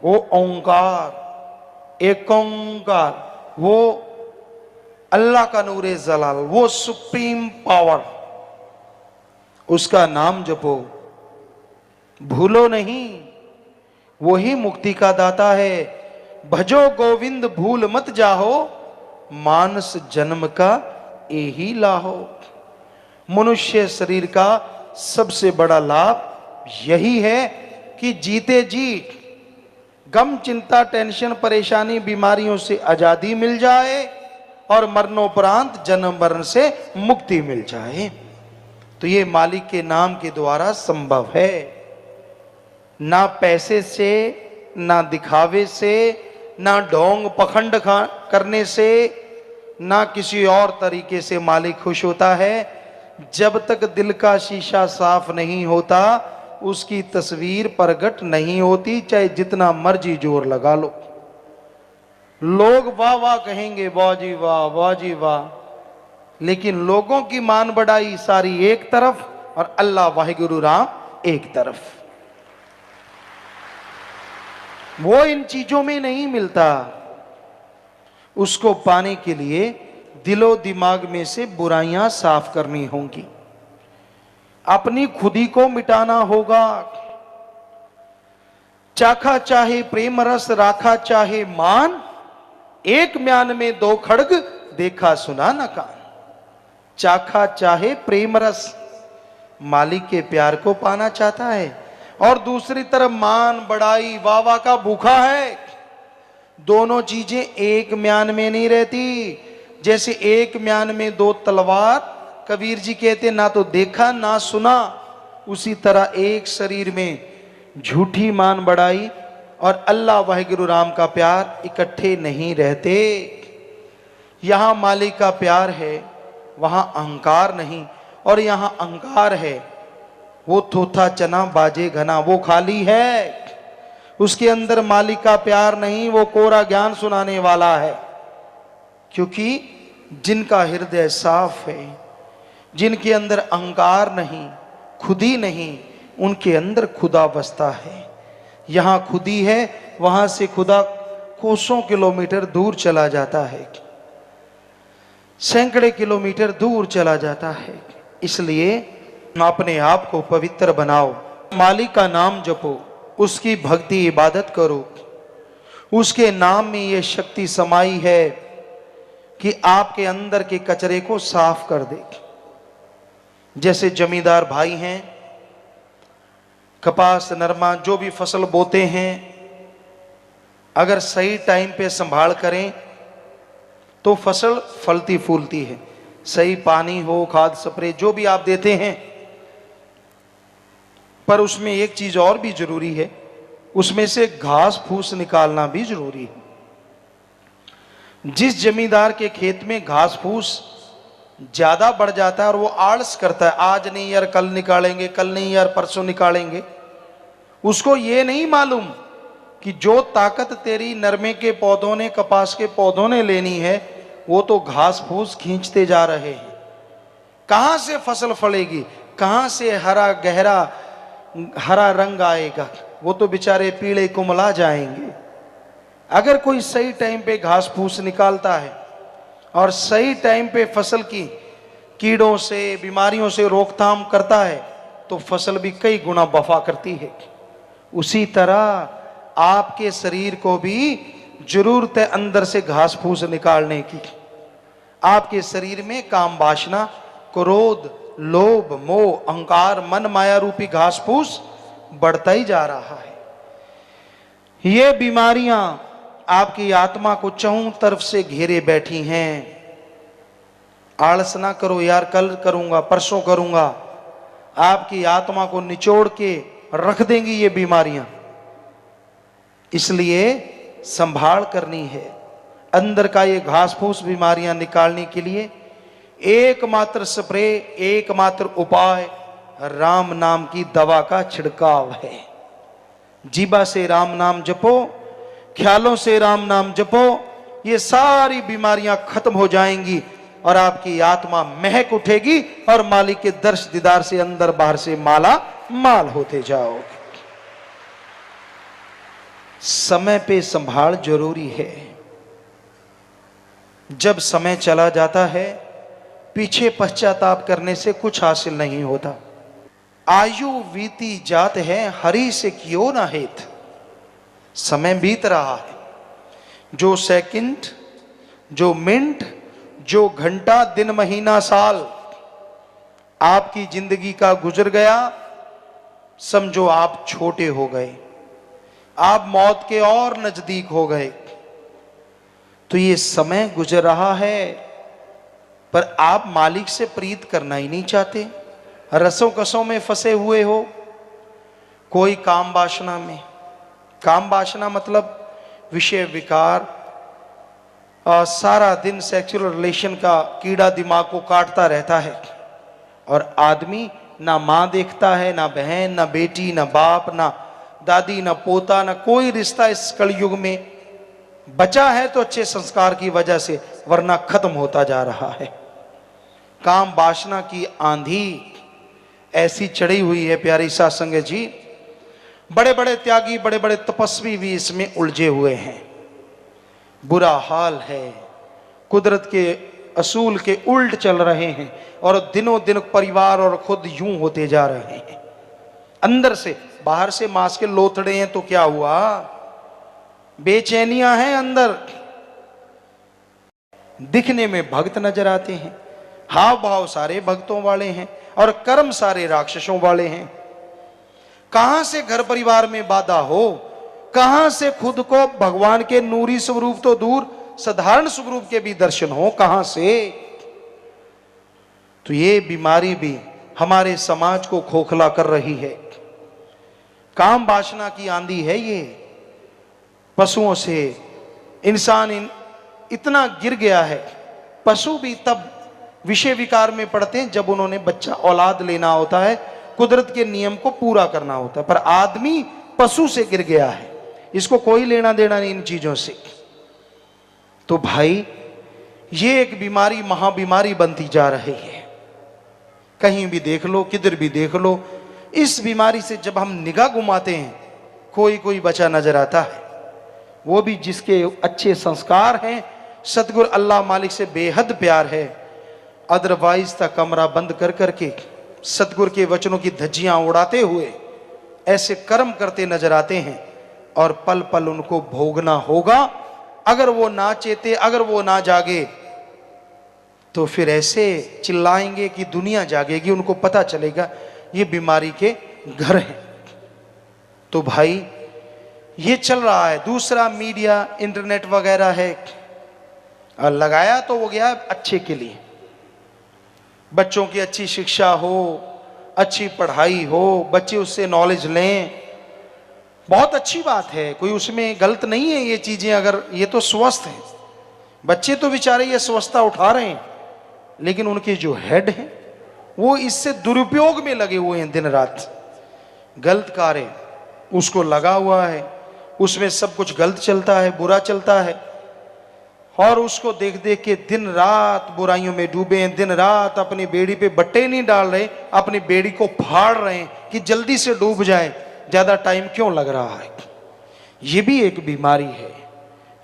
वो ओंकार, एक ओंकार, वो अल्लाह का नूरे जलाल, वो सुप्रीम पावर, उसका नाम जपो, भूलो नहीं। वही मुक्ति का दाता है। भजो गोविंद भूल मत जाहो, मानस जन्म का यही लाहो। मनुष्य शरीर का सबसे बड़ा लाभ यही है कि जीते जी गम चिंता टेंशन परेशानी बीमारियों से आजादी मिल जाए और मरणोपरांत जन्म मरण से मुक्ति मिल जाए। तो ये मालिक के नाम के द्वारा संभव है। ना पैसे से, ना दिखावे से, ना ढोंग पखंड करने से, ना किसी और तरीके से मालिक खुश होता है। जब तक दिल का शीशा साफ नहीं होता उसकी तस्वीर प्रकट नहीं होती, चाहे जितना मर्जी जोर लगा लो। लोग वाह वाह कहेंगे, वाह जी वाह, वाह जी वाह, लेकिन लोगों की मान बढ़ाई सारी एक तरफ और अल्लाह वाहिगुरु राम एक तरफ। वो इन चीजों में नहीं मिलता। उसको पाने के लिए दिलो दिमाग में से बुराइयां साफ करनी होंगी, अपनी खुदी को मिटाना होगा। चाखा चाहे प्रेम रस, राखा चाहे मान, एक म्यान में दो खड़ग, देखा सुना न कान। चाखा चाहे प्रेम रस, मालिक के प्यार को पाना चाहता है, और दूसरी तरफ मान बड़ाई वाह वाह का भूखा है। दोनों चीजें एक म्यान में नहीं रहती। जैसे एक म्यान में दो तलवार, कबीर जी कहते ना तो देखा ना सुना, उसी तरह एक शरीर में झूठी मान बढ़ाई और अल्लाह वाहिगुरु राम का प्यार इकट्ठे नहीं रहते। यहां मालिक का प्यार है, वहां अहंकार नहीं, और यहां अहंकार है वो थोथा चना बाजे घना, वो खाली है, उसके अंदर मालिक का प्यार नहीं, वो कोरा ज्ञान सुनाने वाला है। क्योंकि जिनका हृदय साफ है, जिनके अंदर अहंकार नहीं, खुदी नहीं, उनके अंदर खुदा बसता है। यहां खुदी है, वहां से खुदा कोसों किलोमीटर दूर चला जाता है, सैकड़े किलोमीटर दूर चला जाता है। इसलिए अपने आप को पवित्र बनाओ, मालिक का नाम जपो, उसकी भक्ति इबादत करो। उसके नाम में ये शक्ति समाई है कि आपके अंदर के कचरे को साफ कर दे। जैसे जमींदार भाई हैं, कपास नरमा जो भी फसल बोते हैं, अगर सही टाइम पे संभाल करें तो फसल फलती फूलती है। सही पानी हो, खाद स्प्रे जो भी आप देते हैं, पर उसमें एक चीज और भी जरूरी है, उसमें से घास फूस निकालना भी जरूरी है। जिस जमींदार के खेत में घास फूस ज्यादा बढ़ जाता है और वो आलस करता है, आज नहीं यार कल निकालेंगे, कल नहीं यार परसों निकालेंगे, उसको ये नहीं मालूम कि जो ताकत तेरी नरमे के पौधों ने, कपास के पौधों ने लेनी है, वो तो घास फूस खींचते जा रहे हैं। कहां से फसल फलेगी, कहां से हरा गहरा हरा रंग आएगा, वो तो बेचारे पीले कुमला जाएंगे। अगर कोई सही टाइम पे घास फूस निकालता है और सही टाइम पे फसल की कीड़ों से, बीमारियों से रोकथाम करता है, तो फसल भी कई गुना वफा करती है। उसी तरह आपके शरीर को भी जरूरत है अंदर से घास फूस निकालने की। आपके शरीर में काम वासना, क्रोध, लोभ, मोह, अहंकार, मन माया रूपी घास फूस बढ़ता ही जा रहा है। ये बीमारियां आपकी आत्मा को चारों तरफ से घेरे बैठी हैं। आलस ना करो यार, कल करूंगा, परसों करूंगा, आपकी आत्मा को निचोड़ के रख देंगी ये बीमारियां। इसलिए संभाल करनी है। अंदर का ये घास फूस बीमारियां निकालने के लिए एकमात्र स्प्रे, एकमात्र उपाय राम नाम की दवा का छिड़काव है। जीभा से राम नाम जपो, ख्यालों से राम नाम जपो, ये सारी बीमारियां खत्म हो जाएंगी और आपकी आत्मा महक उठेगी और मालिक के दर्श दीदार से अंदर बाहर से माला माल होते जाओगे। समय पे संभाल जरूरी है। जब समय चला जाता है, पीछे पश्चाताप करने से कुछ हासिल नहीं होता। आयु बीती जात है, हरि से क्यों ना हेत। समय बीत रहा है, जो सेकंड, जो मिनट, जो घंटा, दिन, महीना, साल आपकी जिंदगी का गुजर गया, समझो आप छोटे हो गए, आप मौत के और नजदीक हो गए। तो ये समय गुजर रहा है, पर आप मालिक से प्रीत करना ही नहीं चाहते। रसों कसों में फंसे हुए हो, कोई काम वासना में। काम वासना मतलब विषय विकार, सारा दिन सेक्सुअल रिलेशन का कीड़ा दिमाग को काटता रहता है। और आदमी ना माँ देखता है, ना बहन, ना बेटी, ना बाप, ना दादी, ना पोता, ना कोई रिश्ता इस कलयुग में बचा है तो अच्छे संस्कार की वजह से, वरना खत्म होता जा रहा है। काम वासना की आंधी ऐसी चढ़ी हुई है प्यारी साध संगत जी, बड़े बड़े त्यागी, बड़े बड़े तपस्वी भी इसमें उलझे हुए हैं। बुरा हाल है, कुदरत के असूल के उल्ट चल रहे हैं और दिनों दिन परिवार और खुद यूं होते जा रहे हैं। अंदर से, बाहर से मांस के लोथड़े हैं तो क्या हुआ, बेचैनियां हैं अंदर। दिखने में भक्त नजर आते हैं, हाव भाव सारे भक्तों वाले हैं और कर्म सारे राक्षसों वाले हैं। कहां से घर परिवार में बाधा हो, कहां से खुद को भगवान के नूरी स्वरूप तो दूर, साधारण स्वरूप के भी दर्शन हो, कहां से। तो ये बीमारी भी हमारे समाज को खोखला कर रही है। काम वासना की आंधी है ये। पशुओं से इंसान इतना गिर गया है। पशु भी तब विषय विकार में पड़ते हैं जब उन्होंने बच्चा औलाद लेना होता है, कुदरत के नियम को पूरा करना होता है। पर आदमी पशु से गिर गया है, इसको कोई लेना देना नहीं इन चीजों से। तो भाई ये एक बीमारी महाबीमारी बनती जा रही है। कहीं भी देख लो, किधर भी देख लो, इस बीमारी से जब हम निगाह घुमाते हैं कोई कोई बचा नजर आता है, वो भी जिसके अच्छे संस्कार हैं, सतगुरु अल्लाह मालिक से बेहद प्यार है। अदरवाइज तक कमरा बंद कर करके सतगुरु के वचनों की धज्जियां उड़ाते हुए ऐसे कर्म करते नजर आते हैं, और पल पल उनको भोगना होगा। अगर वो ना चेते, अगर वो ना जागे, तो फिर ऐसे चिल्लाएंगे कि दुनिया जागेगी, उनको पता चलेगा ये बीमारी के घर हैं। तो भाई ये चल रहा है। दूसरा मीडिया, इंटरनेट वगैरह है, और लगाया तो वो गया अच्छे के लिए, बच्चों की अच्छी शिक्षा हो, अच्छी पढ़ाई हो, बच्चे उससे नॉलेज लें, बहुत अच्छी बात है, कोई उसमें गलत नहीं है ये चीजें। अगर ये तो स्वस्थ है, बच्चे तो बेचारे ये स्वस्थता उठा रहे हैं, लेकिन उनके जो हेड हैं वो इससे दुरुपयोग में लगे हुए हैं। दिन रात गलत कार्य उसको लगा हुआ है, उसमें सब कुछ गलत चलता है, बुरा चलता है, और उसको देख देख के दिन रात बुराइयों में डूबे हैं। दिन रात अपनी बेड़ी पे बट्टे नहीं डाल रहे, अपनी बेड़ी को फाड़ रहे हैं कि जल्दी से डूब जाए, ज्यादा टाइम क्यों लग रहा है। ये भी एक बीमारी है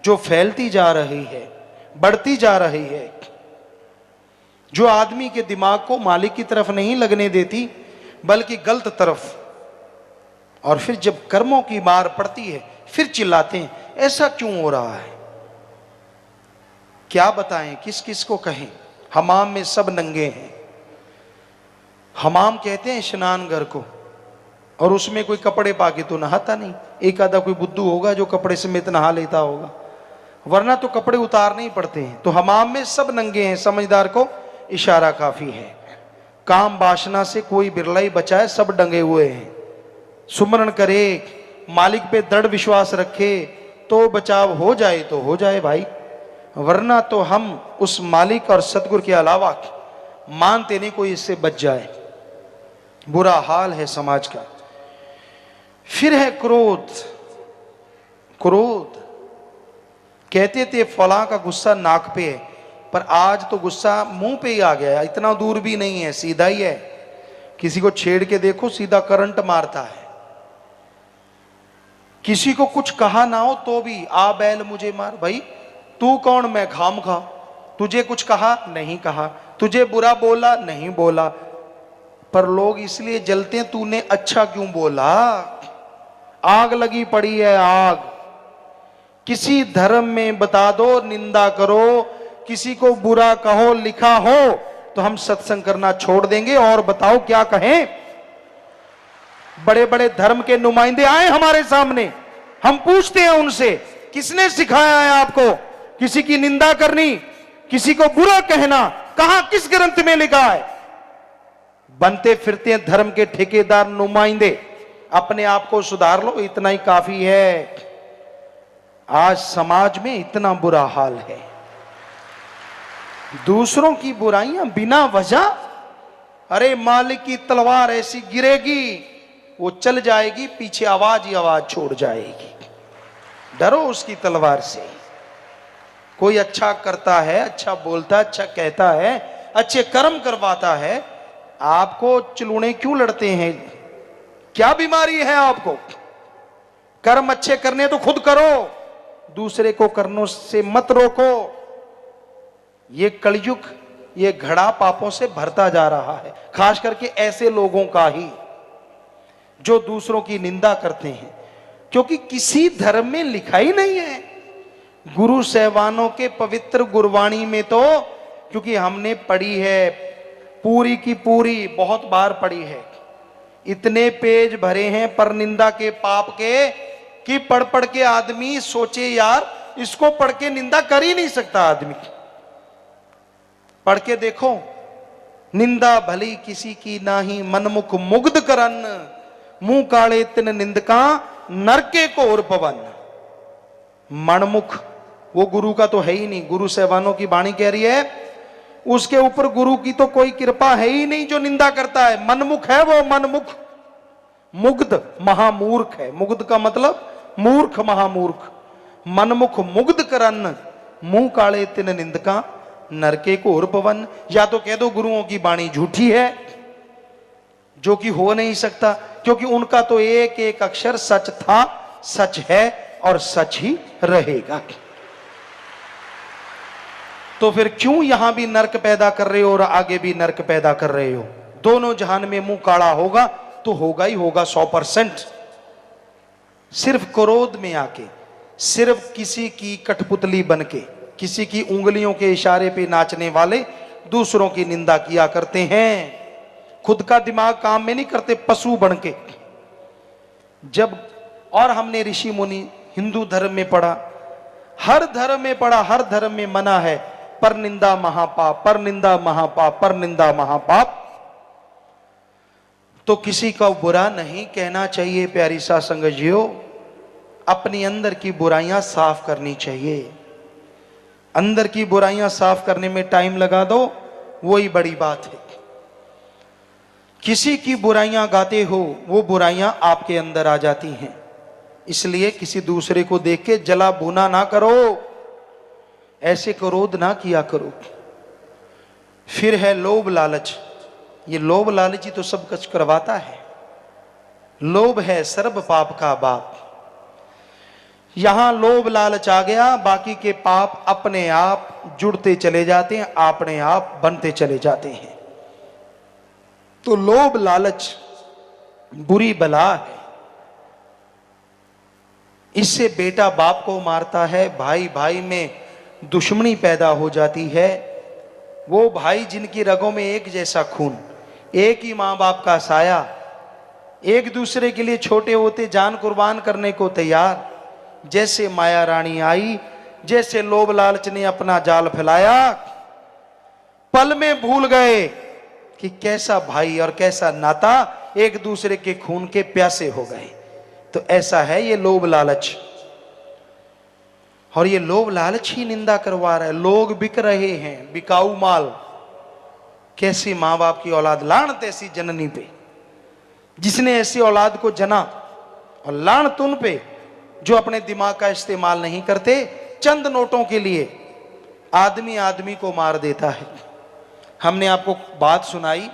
जो फैलती जा रही है, बढ़ती जा रही है, जो आदमी के दिमाग को मालिक की तरफ नहीं लगने देती बल्कि गलत तरफ। और फिर जब कर्मों की मार पड़ती है फिर चिल्लाते हैं ऐसा क्यों हो रहा है। क्या बताएं, किस किस को कहें। हमाम में सब नंगे हैं। हमाम कहते हैं स्नान घर को, और उसमें कोई कपड़े पाके तो नहाता नहीं। एक आधा कोई बुद्धू होगा जो कपड़े समेत नहा लेता होगा, वरना तो कपड़े उतारने ही पड़ते हैं। तो हमाम में सब नंगे हैं, समझदार को इशारा काफी है। काम वासना से कोई बिरला ही बचा है, सब डंगे हुए हैं। सुमरण करे, मालिक पे दृढ़ विश्वास रखे तो बचाव हो जाए तो हो जाए भाई, वरना तो हम उस मालिक और सतगुरु के अलावा मानते नहीं कोई इससे बच जाए। बुरा हाल है समाज का। फिर है क्रोध। क्रोध कहते थे फलां का गुस्सा नाक पे है, पर आज तो गुस्सा मुंह पे ही आ गया है। इतना दूर भी नहीं है, सीधा ही है। किसी को छेड़ के देखो सीधा करंट मारता है। किसी को कुछ कहा ना हो तो भी आ बैल मुझे मार। भाई तू कौन, मैं खाम खा। तुझे कुछ कहा नहीं कहा, तुझे बुरा बोला नहीं बोला, पर लोग इसलिए जलते हैं तूने अच्छा क्यों बोला। आग लगी पड़ी है, आग। किसी धर्म में बता दो निंदा करो, किसी को बुरा कहो, लिखा हो तो हम सत्संग करना छोड़ देंगे। और बताओ क्या कहें। बड़े बड़े धर्म के नुमाइंदे आए हमारे सामने, हम पूछते हैं उनसे किसने सिखाया है आपको किसी की निंदा करनी, किसी को बुरा कहना। कहां, किस ग्रंथ में लिखा है। बनते फिरते हैं धर्म के ठेकेदार नुमाइंदे। अपने आप को सुधार लो, इतना ही काफी है। आज समाज में इतना बुरा हाल है, दूसरों की बुराइयां बिना वजह। अरे मालिक की तलवार ऐसी गिरेगी वो चल जाएगी, पीछे आवाज ही आवाज छोड़ जाएगी। डरो उसकी तलवार से। कोई अच्छा करता है, अच्छा बोलता है, अच्छा कहता है, अच्छे कर्म करवाता है, आपको चिलूने क्यों लड़ते हैं। क्या बीमारी है आपको। कर्म अच्छे करने तो खुद करो, दूसरे को करने से मत रोको। ये कलयुग, ये घड़ा पापों से भरता जा रहा है, खास करके ऐसे लोगों का ही जो दूसरों की निंदा करते हैं, क्योंकि किसी धर्म में लिखा ही नहीं है। गुरु सहवानों के पवित्र गुरबाणी में तो, क्योंकि हमने पढ़ी है पूरी की पूरी, बहुत बार पढ़ी है, इतने पेज भरे हैं पर निंदा के पाप के कि पढ़ पढ़ के आदमी सोचे यार इसको पढ़ के निंदा कर ही नहीं सकता आदमी। पढ़ के देखो, निंदा भली किसी की नाही, मनमुख मुग्ध करन, मुंह काले तिन निंदका नरके घोर पवन। मनमुख वो गुरु का तो है ही नहीं, गुरु सहबानों की वाणी कह रही है उसके ऊपर गुरु की तो कोई कृपा है ही नहीं जो निंदा करता है। मनमुख है वो, मनमुख। मुग्ध महामूर्ख है, मुग्ध का मतलब मूर्ख, महामूर्ख। मनमुख मुग्ध करन मुंह काले तिन निंदका नरके घोर पवन। या तो कह दो गुरुओं की वाणी झूठी है, जो कि हो नहीं सकता, क्योंकि उनका तो एक एक अक्षर सच था, सच है और सच ही रहेगा। तो फिर क्यों यहां भी नरक पैदा कर रहे हो और आगे भी नरक पैदा कर रहे हो? दोनों जहान में मुंह काला होगा तो होगा ही होगा 100%। सिर्फ क्रोध में आके, सिर्फ किसी की कठपुतली बनके, किसी की उंगलियों के इशारे पे नाचने वाले दूसरों की निंदा किया करते हैं। खुद का दिमाग काम में नहीं करते, पशु बनके। जब और हमने ऋषि मुनि हिंदू धर्म में पढ़ा, हर धर्म में पढ़ा, हर धर्म में मना है पर निंदा महापाप, पर निंदा महापाप, पर निंदा महापाप। तो किसी का बुरा नहीं कहना चाहिए प्यारी साध संगत जियो। अपनी अंदर की बुराइयां साफ करनी चाहिए। अंदर की बुराइयां साफ करने में टाइम लगा दो, वही बड़ी बात है। किसी की बुराइयां गाते हो, वो बुराइयां आपके अंदर आ जाती हैं। इसलिए किसी दूसरे को देख के जला भुना ना करो, ऐसे क्रोध ना किया करो। फिर है लोभ लालच। ये लोभ लालच ही तो सब कुछ करवाता है। लोभ है सर्व पाप का बाप। यहां लोभ लालच आ गया, बाकी के पाप अपने आप जुड़ते चले जाते हैं, अपने आप बनते चले जाते हैं। तो लोभ लालच बुरी बला है। इससे बेटा बाप को मारता है, भाई भाई में दुश्मनी पैदा हो जाती है। वो भाई जिनकी रगों में एक जैसा खून, एक ही मां बाप का साया, एक दूसरे के लिए छोटे होते जान कुर्बान करने को तैयार। जैसे माया रानी आई, जैसे लोभ लालच ने अपना जाल फैलाया, पल में भूल गए कि कैसा भाई और कैसा नाता, एक दूसरे के खून के प्यासे हो गए। तो ऐसा है ये लोभ लालच। और ये लोभ लालच ही निंदा करवा रहा है। लोग बिक रहे हैं, बिकाऊ माल। कैसी मां बाप की औलाद, लानत ऐसी जननी पे जिसने ऐसी औलाद को जना, और लानत उन पे जो अपने दिमाग का इस्तेमाल नहीं करते। चंद नोटों के लिए आदमी आदमी को मार देता है। हमने आपको बात सुनाई,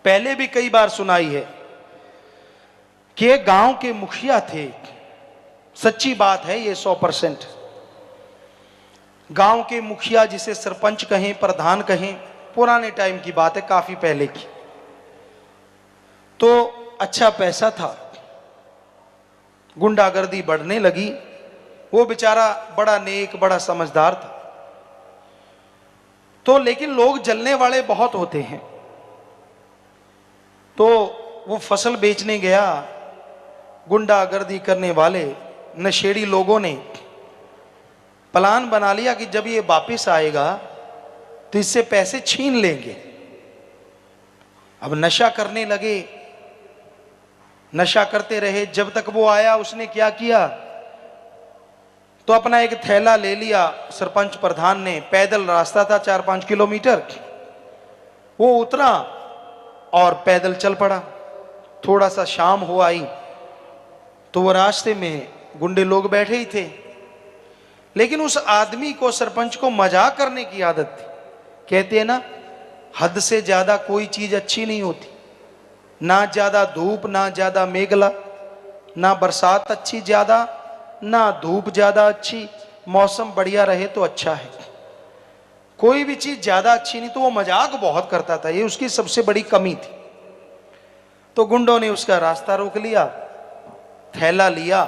पहले भी कई बार सुनाई है, कि गांव के मुखिया थे। सच्ची बात है ये 100%। गांव के मुखिया, जिसे सरपंच कहें, प्रधान कहें, पुराने टाइम की बात है, काफी पहले की। तो अच्छा पैसा था, गुंडागर्दी बढ़ने लगी। वो बेचारा बड़ा नेक, बड़ा समझदार था। तो लेकिन लोग जलने वाले बहुत होते हैं। तो वो फसल बेचने गया, गुंडागर्दी करने वाले नशेड़ी लोगों ने प्लान बना लिया कि जब ये वापस आएगा तो इससे पैसे छीन लेंगे। अब नशा करने लगे, नशा करते रहे। जब तक वो आया, उसने क्या किया, तो अपना एक थैला ले लिया सरपंच प्रधान ने। पैदल रास्ता था 4-5 किलोमीटर। वो उतरा और पैदल चल पड़ा। थोड़ा सा शाम हो आई तो वो रास्ते में गुंडे लोग बैठे ही थे। लेकिन उस आदमी को, सरपंच को, मजाक करने की आदत थी। कहते हैं ना, हद से ज्यादा कोई चीज अच्छी नहीं होती। ना ज्यादा धूप, ना ज्यादा मेघला, ना बरसात अच्छी ज्यादा, ना धूप ज्यादा अच्छी। मौसम बढ़िया रहे तो अच्छा है। कोई भी चीज ज्यादा अच्छी नहीं। तो वो मजाक बहुत करता था, ये उसकी सबसे बड़ी कमी थी। तो गुंडों ने उसका रास्ता रोक लिया, थैला लिया,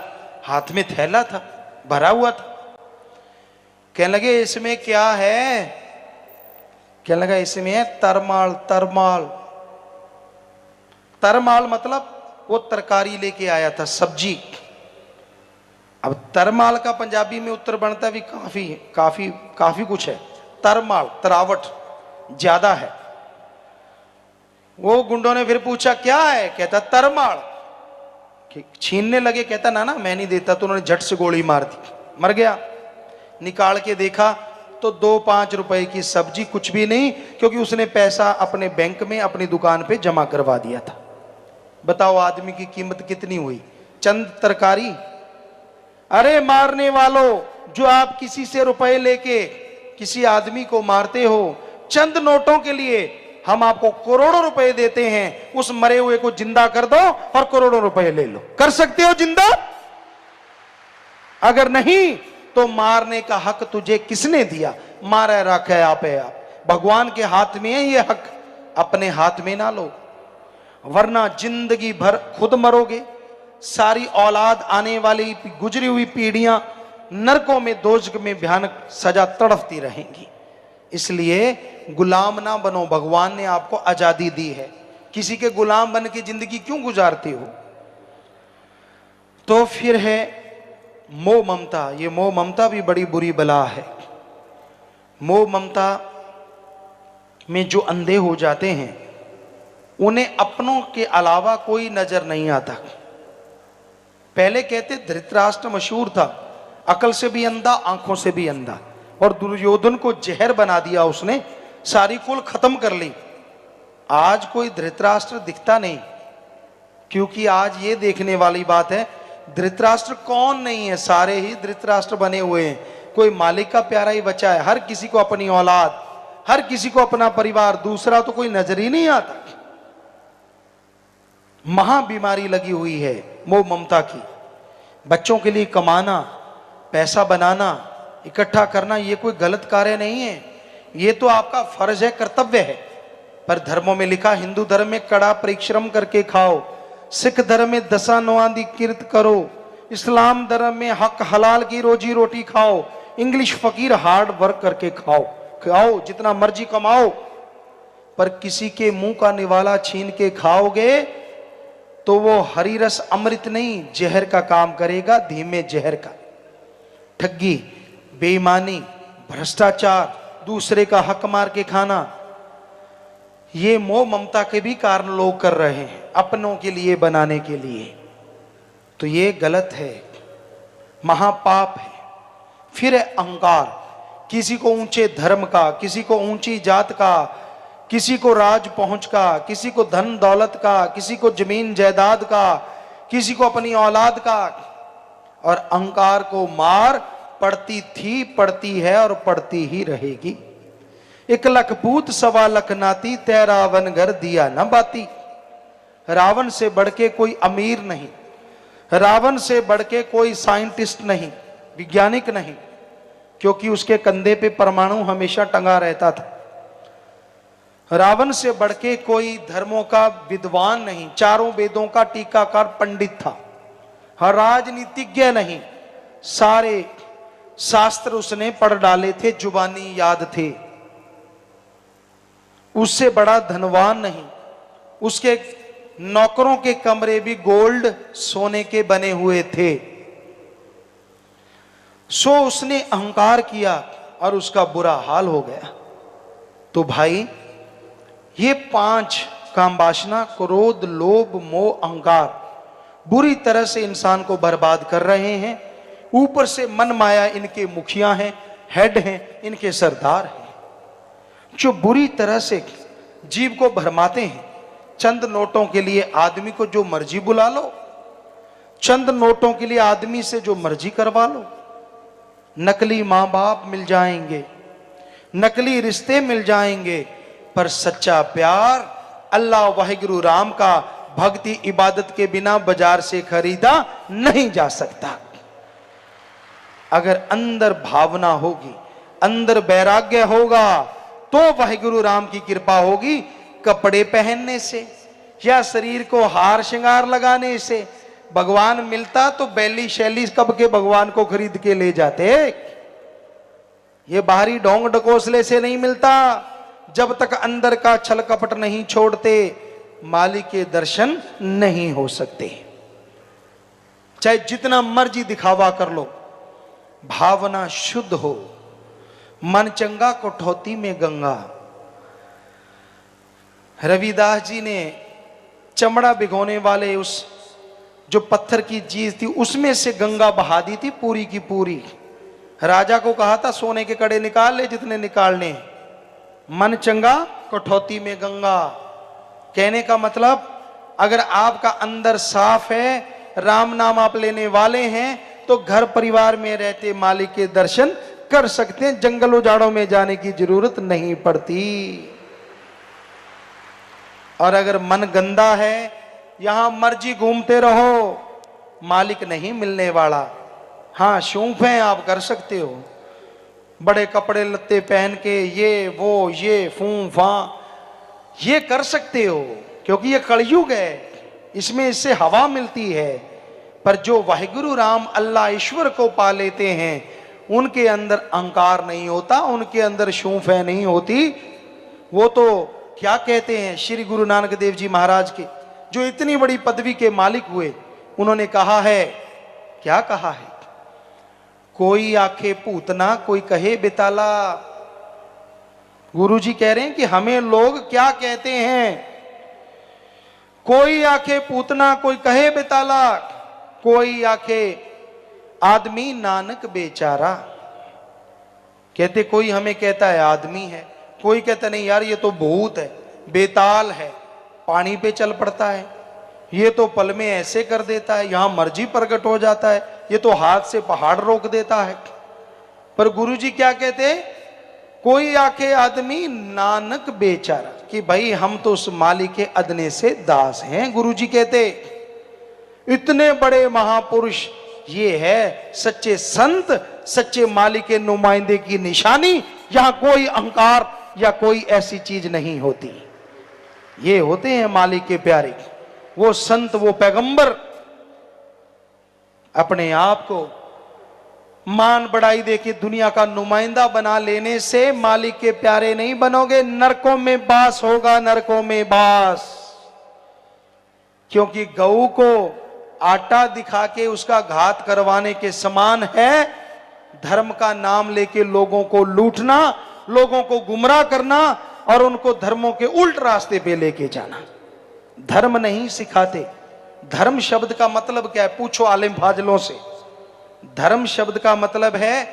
हाथ में थैला था, भरा हुआ था। कहने लगे इसमें क्या है? कहने लगा इसमें है तरमाल। तरमाल, तरमाल मतलब वो तरकारी लेके आया था, सब्जी। अब तरमाल का पंजाबी में उत्तर बनता भी काफी कुछ है। तरमाल, तरावट ज्यादा है। वो गुंडों ने फिर पूछा क्या है? कहता तरमाल। छीनने लगे, कहता ना ना मैं नहीं देता, तो उन्होंने झट से गोली मार दी, मर गया। निकाल के देखा तो 2-5 रुपए की सब्जी, कुछ भी नहीं, क्योंकि उसने पैसा अपने बैंक में अपनी दुकान पे जमा करवा दिया था। बताओ आदमी की कीमत कितनी हुई, चंद तरकारी। अरे मारने वालों, जो आप किसी से रुपए लेके किसी आदमी को मारते हो, चंद नोटों के लिए हम आपको करोड़ों रुपए देते हैं, उस मरे हुए को जिंदा कर दो और करोड़ों रुपए ले लो। कर सकते हो जिंदा? अगर नहीं तो मारने का हक तुझे किसने दिया? मारा रखा है आप भगवान के हाथ में है ये हक, अपने हाथ में ना लो, वरना जिंदगी भर खुद मरोगे, सारी औलाद, आने वाली गुजरी हुई पीढ़ियां नरकों में, दोजख में भयानक सजा तड़पती रहेंगी। इसलिए गुलाम ना बनो, भगवान ने आपको आजादी दी है, किसी के गुलाम बन के जिंदगी क्यों गुजारते हो? तो फिर है मोह ममता। ये मोह ममता भी बड़ी बुरी बला है। मोह ममता में जो अंधे हो जाते हैं, उन्हें अपनों के अलावा कोई नजर नहीं आता। पहले कहते धृतराष्ट्र मशहूर था, अकल से भी अंधा, आंखों से भी अंधा, और दुर्योधन को जहर बना दिया उसने, सारी कुल खत्म कर ली। आज कोई धृतराष्ट्र दिखता नहीं, क्योंकि आज ये देखने वाली बात है धृतराष्ट्र कौन नहीं है, सारे ही धृतराष्ट्र बने हुए हैं। कोई मालिक का प्यारा ही बचा है, हर किसी को अपनी औलाद, हर किसी को अपना परिवार, दूसरा तो कोई नजर ही नहीं आता। महा बीमारी लगी हुई है मोह ममता की। बच्चों के लिए कमाना, पैसा बनाना, इकट्ठा करना, ये कोई गलत कार्य नहीं है, ये तो आपका फर्ज है, कर्तव्य है। पर धर्मों में लिखा, हिंदू धर्म में कड़ा परिश्रम करके खाओ, सिख धर्म में दसा नवांदी किरत करो, इस्लाम धर्म में हक हलाल की रोजी रोटी खाओ, इंग्लिश फकीर हार्ड वर्क करके खाओ, जितना मर्जी कमाओ, पर किसी के मुंह का निवाला छीन के खाओगे तो वो हरी रस अमृत नहीं, जहर का काम करेगा, धीमे जहर का। ठगी, बेईमानी, भ्रष्टाचार, दूसरे का हक मार के खाना, ये मोह ममता के भी कारण लोग कर रहे हैं, अपनों के लिए बनाने के लिए। तो ये गलत है, महापाप है। फिर है अहंकार, किसी को ऊंचे धर्म का, किसी को ऊंची जात का, किसी को राज पहुंच का, किसी को धन दौलत का, किसी को जमीन जायदाद का, किसी को अपनी औलाद का। और अहंकार को मार पड़ती थी, पड़ती है और पड़ती ही रहेगी। 1 लख पूत 1.25 लख नाती, तै रावण घर दिया न बाती। रावण से बढ़ के कोई अमीर नहीं, रावण से बढ़ के कोई साइंटिस्ट नहीं, वैज्ञानिक नहीं, क्योंकि उसके कंधे पे परमाणु हमेशा टंगा रहता था। रावण से बढ़ के कोई धर्मों का विद्वान नहीं, चारों वेदों का टीकाकार पंडित था। हर राजनीतिज्ञ नहीं, सारे शास्त्र उसने पढ़ डाले थे, जुबानी याद थे। उससे बड़ा धनवान नहीं, उसके नौकरों के कमरे भी गोल्ड सोने के बने हुए थे। सो उसने अहंकार किया और उसका बुरा हाल हो गया। तो भाई ये 5 काम वासना, क्रोध, लोभ, मोह, अहंकार बुरी तरह से इंसान को बर्बाद कर रहे हैं। ऊपर से मन माया इनके मुखिया हैं, हेड हैं, इनके सरदार हैं, जो बुरी तरह से जीव को भरमाते हैं। चंद नोटों के लिए आदमी को जो मर्जी बुला लो, चंद नोटों के लिए आदमी से जो मर्जी करवा लो। नकली मां बाप मिल जाएंगे, नकली रिश्ते मिल जाएंगे, पर सच्चा प्यार अल्लाह वाहिगुरु राम का भक्ति इबादत के बिना बाजार से खरीदा नहीं जा सकता। अगर अंदर भावना होगी, अंदर वैराग्य होगा, तो वाहिगुरु राम की कृपा होगी। कपड़े पहनने से या शरीर को हार श्रृंगार लगाने से भगवान मिलता तो बैली शैली कब के भगवान को खरीद के ले जाते। ये बाहरी ढोंग ढकोसले से नहीं मिलता। जब तक अंदर का छल कपट नहीं छोड़ते, मालिक के दर्शन नहीं हो सकते। चाहे जितना मर्जी दिखावा कर लो, भावना शुद्ध हो, मन चंगा कठौती में गंगा। रविदास जी ने चमड़ा भिगोने वाले उस जो पत्थर की चीज थी उसमें से गंगा बहा दी थी पूरी की पूरी। राजा को कहा था सोने के कड़े निकाल ले जितने निकालने, मन चंगा कठौती में गंगा। कहने का मतलब अगर आपका अंदर साफ है, राम नाम आप लेने वाले हैं, तो घर परिवार में रहते मालिक के दर्शन कर सकते हैं, जंगल उजाड़ों में जाने की जरूरत नहीं पड़ती। और अगर मन गंदा है, यहां मर्जी घूमते रहो, मालिक नहीं मिलने वाला। हाँ शौक है आप कर सकते हो, बड़े कपड़े लत्ते पहन के ये वो ये फूं फा ये कर सकते हो, क्योंकि ये कलयुग है, इसमें इससे हवा मिलती है। पर जो वाहिगुरु राम अल्लाह ईश्वर को पा लेते हैं, उनके अंदर अहंकार नहीं होता, उनके अंदर शूफे नहीं होती। वो तो क्या कहते हैं श्री गुरु नानक देव जी महाराज के, जो इतनी बड़ी पदवी के मालिक हुए, उन्होंने कहा है, क्या कहा है, कोई आखे पूतना कोई कहे बेताला। गुरु जी कह रहे हैं कि हमें लोग क्या कहते हैं, कोई आखे पूतना कोई कहे बेताला, कोई आखे आदमी नानक बेचारा। कहते कोई हमें कहता है आदमी है, कोई कहता नहीं यार ये तो भूत है, बेताल है, पानी पे चल पड़ता है, ये तो पल में ऐसे कर देता है, यहां मर्जी प्रकट हो जाता है, ये तो हाथ से पहाड़ रोक देता है। पर गुरुजी क्या कहते, कोई आके आदमी नानक बेचारा, कि भाई हम तो उस मालिक के अदने से दास हैं। गुरुजी कहते इतने बड़े महापुरुष, ये है सच्चे संत, सच्चे मालिक के नुमाइंदे की निशानी। यहां कोई अहंकार या कोई ऐसी चीज नहीं होती, ये होते हैं मालिक के प्यारे, वो संत, वो पैगंबर। अपने आप को मान बढ़ाई देके दुनिया का नुमाइंदा बना लेने से मालिक के प्यारे नहीं बनोगे, नरकों में बास होगा, नरकों में बास। क्योंकि गऊ को आटा दिखा के उसका घात करवाने के समान है धर्म का नाम लेके लोगों को लूटना, लोगों को गुमराह करना और उनको धर्मों के उल्ट रास्ते पे लेके जाना। धर्म नहीं सिखाते। धर्म शब्द का मतलब क्या है, पूछो आलिम फाजिलों से। धर्म शब्द का मतलब है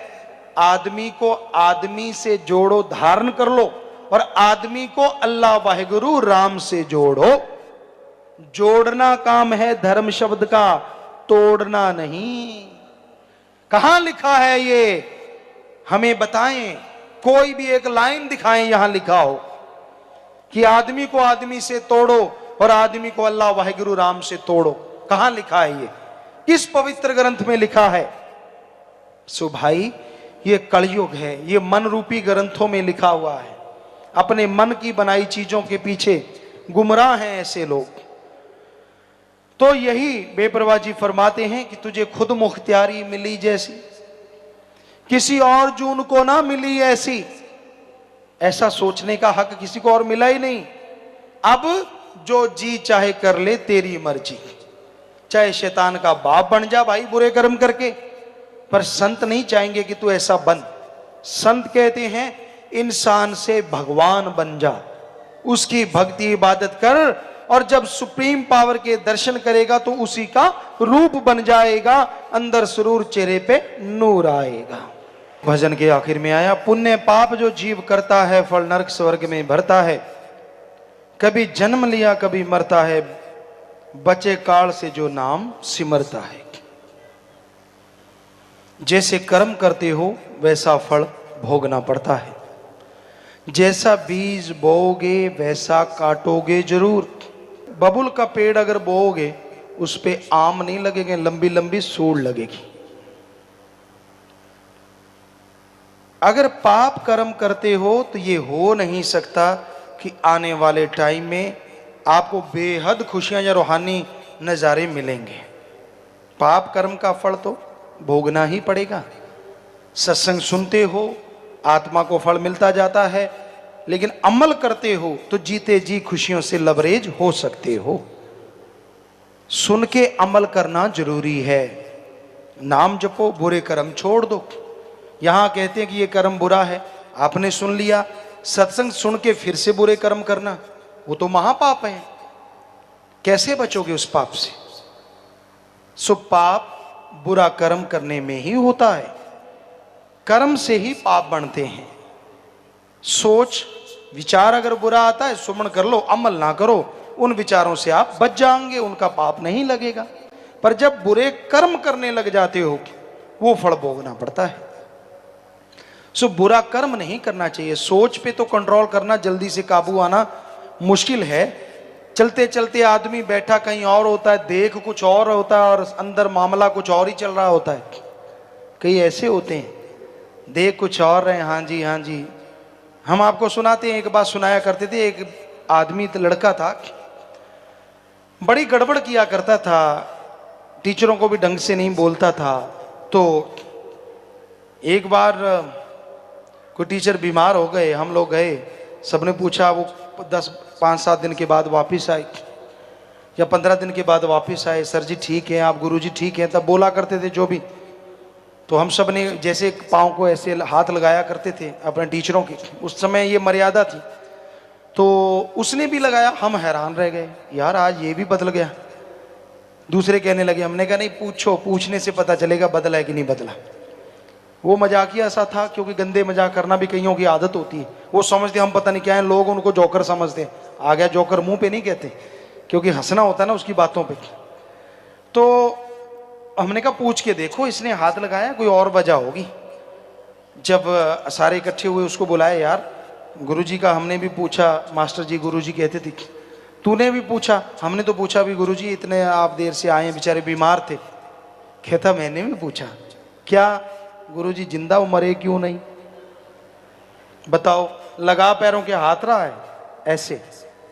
आदमी को आदमी से जोड़ो, धारण कर लो, और आदमी को अल्लाह वाहिगुरु राम से जोड़ो। जोड़ना काम है धर्म शब्द का, तोड़ना नहीं। कहां लिखा है ये, हमें बताएं, कोई भी एक लाइन दिखाएं यहां लिखा हो कि आदमी को आदमी से तोड़ो और आदमी को अल्लाह वाहिगुरु राम से तोड़ो। कहां लिखा है ये, किस पवित्र ग्रंथ में लिखा है? सो भाई ये कलयुग है, ये मन रूपी ग्रंथों में लिखा हुआ है। अपने मन की बनाई चीजों के पीछे गुमराह हैं ऐसे लोग। तो यही बेपरवाह जी फरमाते हैं कि तुझे खुद मुख्तियारी मिली जैसी, किसी और जून को ना मिली ऐसी। ऐसा सोचने का हक किसी को और मिला ही नहीं। अब जो जी चाहे कर ले, तेरी मर्जी, चाहे शैतान का बाप बन जा भाई बुरे कर्म करके, पर संत नहीं चाहेंगे कि तू ऐसा बन। संत कहते हैं इंसान से भगवान बन जा, उसकी भक्ति इबादत कर, और जब सुप्रीम पावर के दर्शन करेगा तो उसी का रूप बन जाएगा, अंदर सुरूर, चेहरे पे नूर आएगा। भजन के आखिर में आया, पुण्य पाप जो जीव करता है फल नरक स्वर्ग में भरता है, कभी जन्म लिया कभी मरता है, बचे काल से जो नाम सिमरता है। जैसे कर्म करते हो वैसा फल भोगना पड़ता है, जैसा बीज बोओगे वैसा काटोगे जरूर। बबुल का पेड़ अगर बोओगे उस पे आम नहीं लगेंगे, लंबी लंबी सूढ़ लगेगी। अगर पाप कर्म करते हो तो ये हो नहीं सकता कि आने वाले टाइम में आपको बेहद खुशियां या रूहानी नज़ारे मिलेंगे। पाप कर्म का फल तो भोगना ही पड़ेगा। सत्संग सुनते हो, आत्मा को फल मिलता जाता है, लेकिन अमल करते हो तो जीते जी खुशियों से लबरेज हो सकते हो। सुन के अमल करना जरूरी है। नाम जपो, बुरे कर्म छोड़ दो। यहां कहते हैं कि ये कर्म बुरा है, आपने सुन लिया, सत्संग सुन के फिर से बुरे कर्म करना, वो तो महापाप है। कैसे बचोगे उस पाप से? सो पाप बुरा कर्म करने में ही होता है, कर्म से ही पाप बनते हैं। सोच विचार अगर बुरा आता है, सुमन कर लो, अमल ना करो, उन विचारों से आप बच जाएंगे, उनका पाप नहीं लगेगा। पर जब बुरे कर्म करने लग जाते हो, वो फल भोगना पड़ता है। सो बुरा कर्म नहीं करना चाहिए। सोच पे तो कंट्रोल करना, जल्दी से काबू आना मुश्किल है। चलते चलते आदमी बैठा कहीं और होता है, देख कुछ और होता है और अंदर मामला कुछ और ही चल रहा होता है। कई ऐसे होते हैं, देख कुछ और रहे, हाँ जी हाँ जी। हम आपको सुनाते हैं, एक बात सुनाया करते थे। एक आदमी लड़का था, बड़ी गड़बड़ किया करता था, टीचरों को भी ढंग से नहीं बोलता था। तो एक बार कोई टीचर बीमार हो गए, हम लोग गए, सबने पूछा, वो 5-7 दिन के बाद वापस आए या 15 दिन के बाद वापस आए। सर जी ठीक है, आप गुरु जी ठीक हैं, तब बोला करते थे जो भी। तो हम सब ने जैसे पाँव को ऐसे हाथ लगाया करते थे अपने टीचरों की, उस समय ये मर्यादा थी। तो उसने भी लगाया, हम हैरान रह गए, यार आज ये भी बदल गया। दूसरे कहने लगे, हमने कहा नहीं पूछो, पूछने से पता चलेगा बदला है कि नहीं बदला। वो मजाकिया सा था, क्योंकि गंदे मजाक करना भी कईयों की आदत होती है। वो समझते हम पता नहीं क्या है, लोग उनको जोकर समझते हैं। आ गया जोकर, मुंह पे नहीं कहते, क्योंकि हंसना होता है ना उसकी बातों पे। तो हमने कहा पूछ के देखो, इसने हाथ लगाया, कोई और वजह होगी। जब सारे इकट्ठे हुए, उसको बुलाया, यार गुरुजी का हमने भी पूछा, मास्टर जी गुरुजी कहते थे, तूने भी पूछा? हमने तो पूछा भी गुरुजी, इतने आप देर से आए, बेचारे बीमार थे। कहता मैंने भी पूछा। क्या गुरुजी जिंदा, वो मरे क्यों नहीं? बताओ, लगा पैरों के हाथ रहा है ऐसे,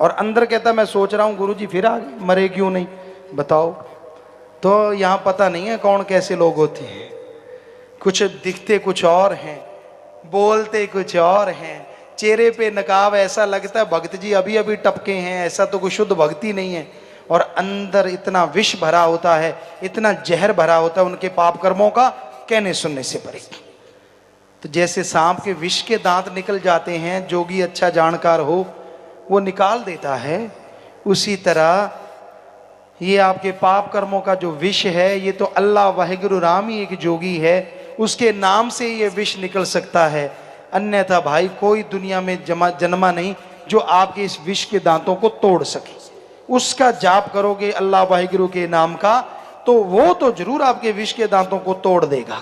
और अंदर कहता मैं सोच रहा हूं गुरुजी फिर आ गए, मरे क्यों नहीं, बताओ। तो यहां पता नहीं है कौन कैसे लोग होते हैं, कुछ दिखते कुछ और हैं, बोलते कुछ और हैं, चेहरे पे नकाब ऐसा लगता है भक्त जी अभी अभी टपके हैं, ऐसा तो कोई शुद्ध भक्ति नहीं है। और अंदर इतना विष भरा होता है, इतना जहर भरा होता है उनके पाप कर्मों का, कहने सुनने से परे। तो जैसे सांप के विष के दांत निकल जाते हैं, जोगी अच्छा जानकार हो वो निकाल देता है, उसी तरह ये आपके पाप कर्मों का जो विष है, ये तो अल्लाह वाहिगुरु राम ही एक जोगी है, उसके नाम से ये विष निकल सकता है। अन्यथा भाई कोई दुनिया में जन्मा नहीं जो आपके इस विष के दांतों को तोड़ सके। उसका जाप करोगे अल्लाह वाहिगुरु के नाम का, तो वो तो जरूर आपके विष के दांतों को तोड़ देगा,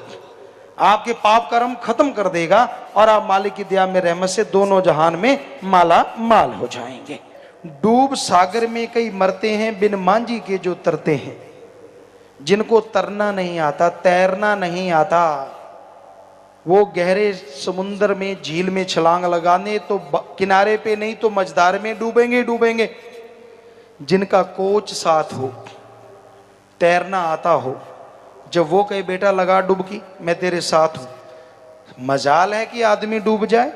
आपके पाप कर्म खत्म कर देगा, और आप मालिक की दया में रहमत से दोनों जहान में माला माल हो जाएंगे। डूब सागर में कई मरते हैं, बिन मांझी के जो तरते हैं। जिनको तरना नहीं आता, तैरना नहीं आता, वो गहरे समुद्र में, झील में छलांग लगाने तो किनारे पे नहीं तो मझधार में डूबेंगे डूबेंगे। जिनका कोच साथ हो, तैरना आता हो, जब वो कहे बेटा लगा डुबकी, मैं तेरे साथ हूं, मजाल है कि आदमी डूब जाए,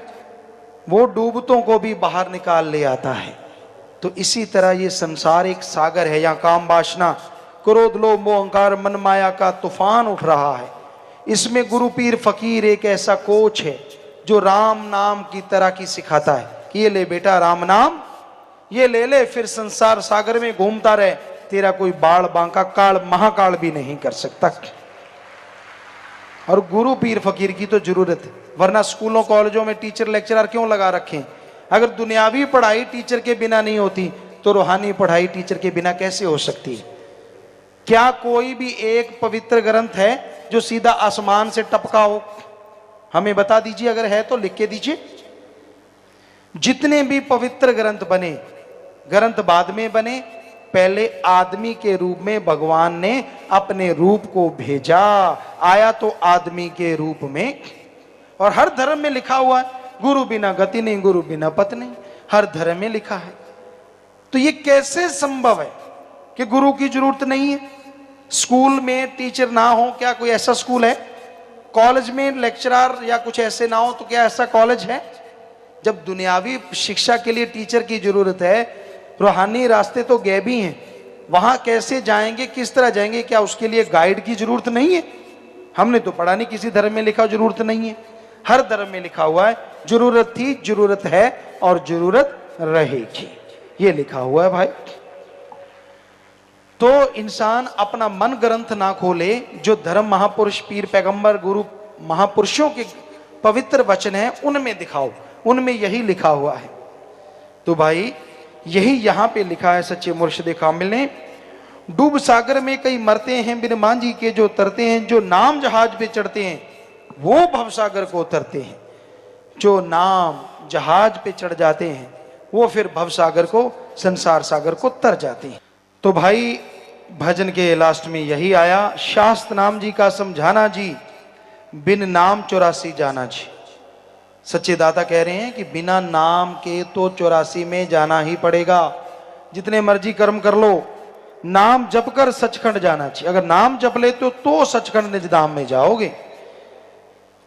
वो डूबतों को भी बाहर निकाल ले आता है। तो इसी तरह ये संसार एक सागर है, यहाँ काम वासना, क्रोध लोभ मोह अहंकार मन माया का तूफान उठ रहा है। इसमें गुरु पीर फकीर एक ऐसा कोच है जो राम नाम की तरह की सिखाता है कि ये ले बेटा राम नाम, ये ले ले, फिर संसार सागर में घूमता रहे, तेरा कोई बाढ़ बांका काल महाकाल भी नहीं कर सकता। और गुरु पीर फकीर की तो जरूरत है, वरना स्कूलों कॉलेजों में टीचर लेक्चरर क्यों लगा रखे? अगर दुनियावी पढ़ाई टीचर के बिना नहीं होती, तो रूहानी पढ़ाई टीचर के बिना कैसे हो सकती है? क्या कोई भी एक पवित्र ग्रंथ है जो सीधा आसमान से टपका हो? हमें बता दीजिए, अगर है तो लिख के दीजिए। जितने भी पवित्र ग्रंथ बने, ग्रंथ बाद में बने, पहले आदमी के रूप में भगवान ने अपने रूप को भेजा, आया तो आदमी के रूप में। और हर धर्म में लिखा हुआ है गुरु बिना गति नहीं, गुरु बिना पत नहीं, हर धर्म में लिखा है। तो ये कैसे संभव है कि गुरु की जरूरत नहीं है? स्कूल में टीचर ना हो, क्या कोई ऐसा स्कूल है? कॉलेज में लेक्चरर या कुछ ऐसे ना हो, तो क्या ऐसा कॉलेज है? जब दुनियावी शिक्षा के लिए टीचर की जरूरत है, रूहानी रास्ते तो गैबी हैं, वहां कैसे जाएंगे, किस तरह जाएंगे? क्या उसके लिए गाइड की जरूरत नहीं है? हमने तो पढ़ा नहीं किसी धर्म में लिखा जरूरत नहीं है, हर धर्म में लिखा हुआ है जरूरत थी, जरूरत है और जरूरत रहेगी, ये लिखा हुआ है भाई। तो इंसान अपना मन ग्रंथ ना खोले, जो धर्म महापुरुष पीर पैगंबर गुरु महापुरुषों के पवित्र वचन है उनमें दिखाओ, उनमें यही लिखा हुआ है। तो भाई यही यहां पे लिखा है सच्चे मुर्शिद कामिल ने, डूब सागर में कई मरते हैं बिन मांझी के जो तरते हैं, जो नाम जहाज पे चढ़ते हैं वो भवसागर को उतरते हैं। जो नाम जहाज पे चढ़ जाते हैं वो फिर भवसागर को, संसार सागर को तर जाते हैं। तो भाई भजन के लास्ट में यही आया, शास्त्र नाम जी का समझाना जी, बिन नाम 84 जाना जी। सच्चे दाता कह रहे हैं कि बिना नाम के तो 84 में जाना ही पड़ेगा। जितने मर्जी कर्म कर लो, नाम जप कर सचखंड जाना चाहिए। अगर नाम जप ले तो सचखंड निज धाम में जाओगे।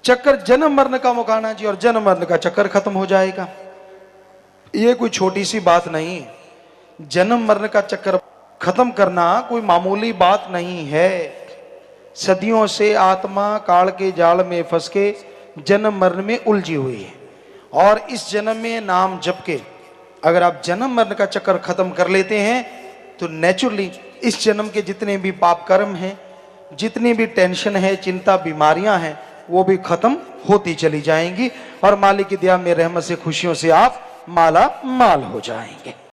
चक्कर जन्म मरण का मुकाना जी, और जन्म मरण का चक्कर खत्म हो जाएगा। ये कोई छोटी सी बात नहीं है। जन्म मरण का चक्कर खत्म करना कोई मामूली बात नहीं है। सदियों से आत्मा काल के जाल में फंस के जन्म मरण में उलझी हुई है, और इस जन्म में नाम जप के अगर आप जन्म मरण का चक्कर खत्म कर लेते हैं तो नेचुरली इस जन्म के जितने भी पाप कर्म हैं, जितनी भी टेंशन है, चिंता, बीमारियां हैं, वो भी खत्म होती चली जाएंगी, और मालिक की दया में रहमत से खुशियों से आप माला माल हो जाएंगे।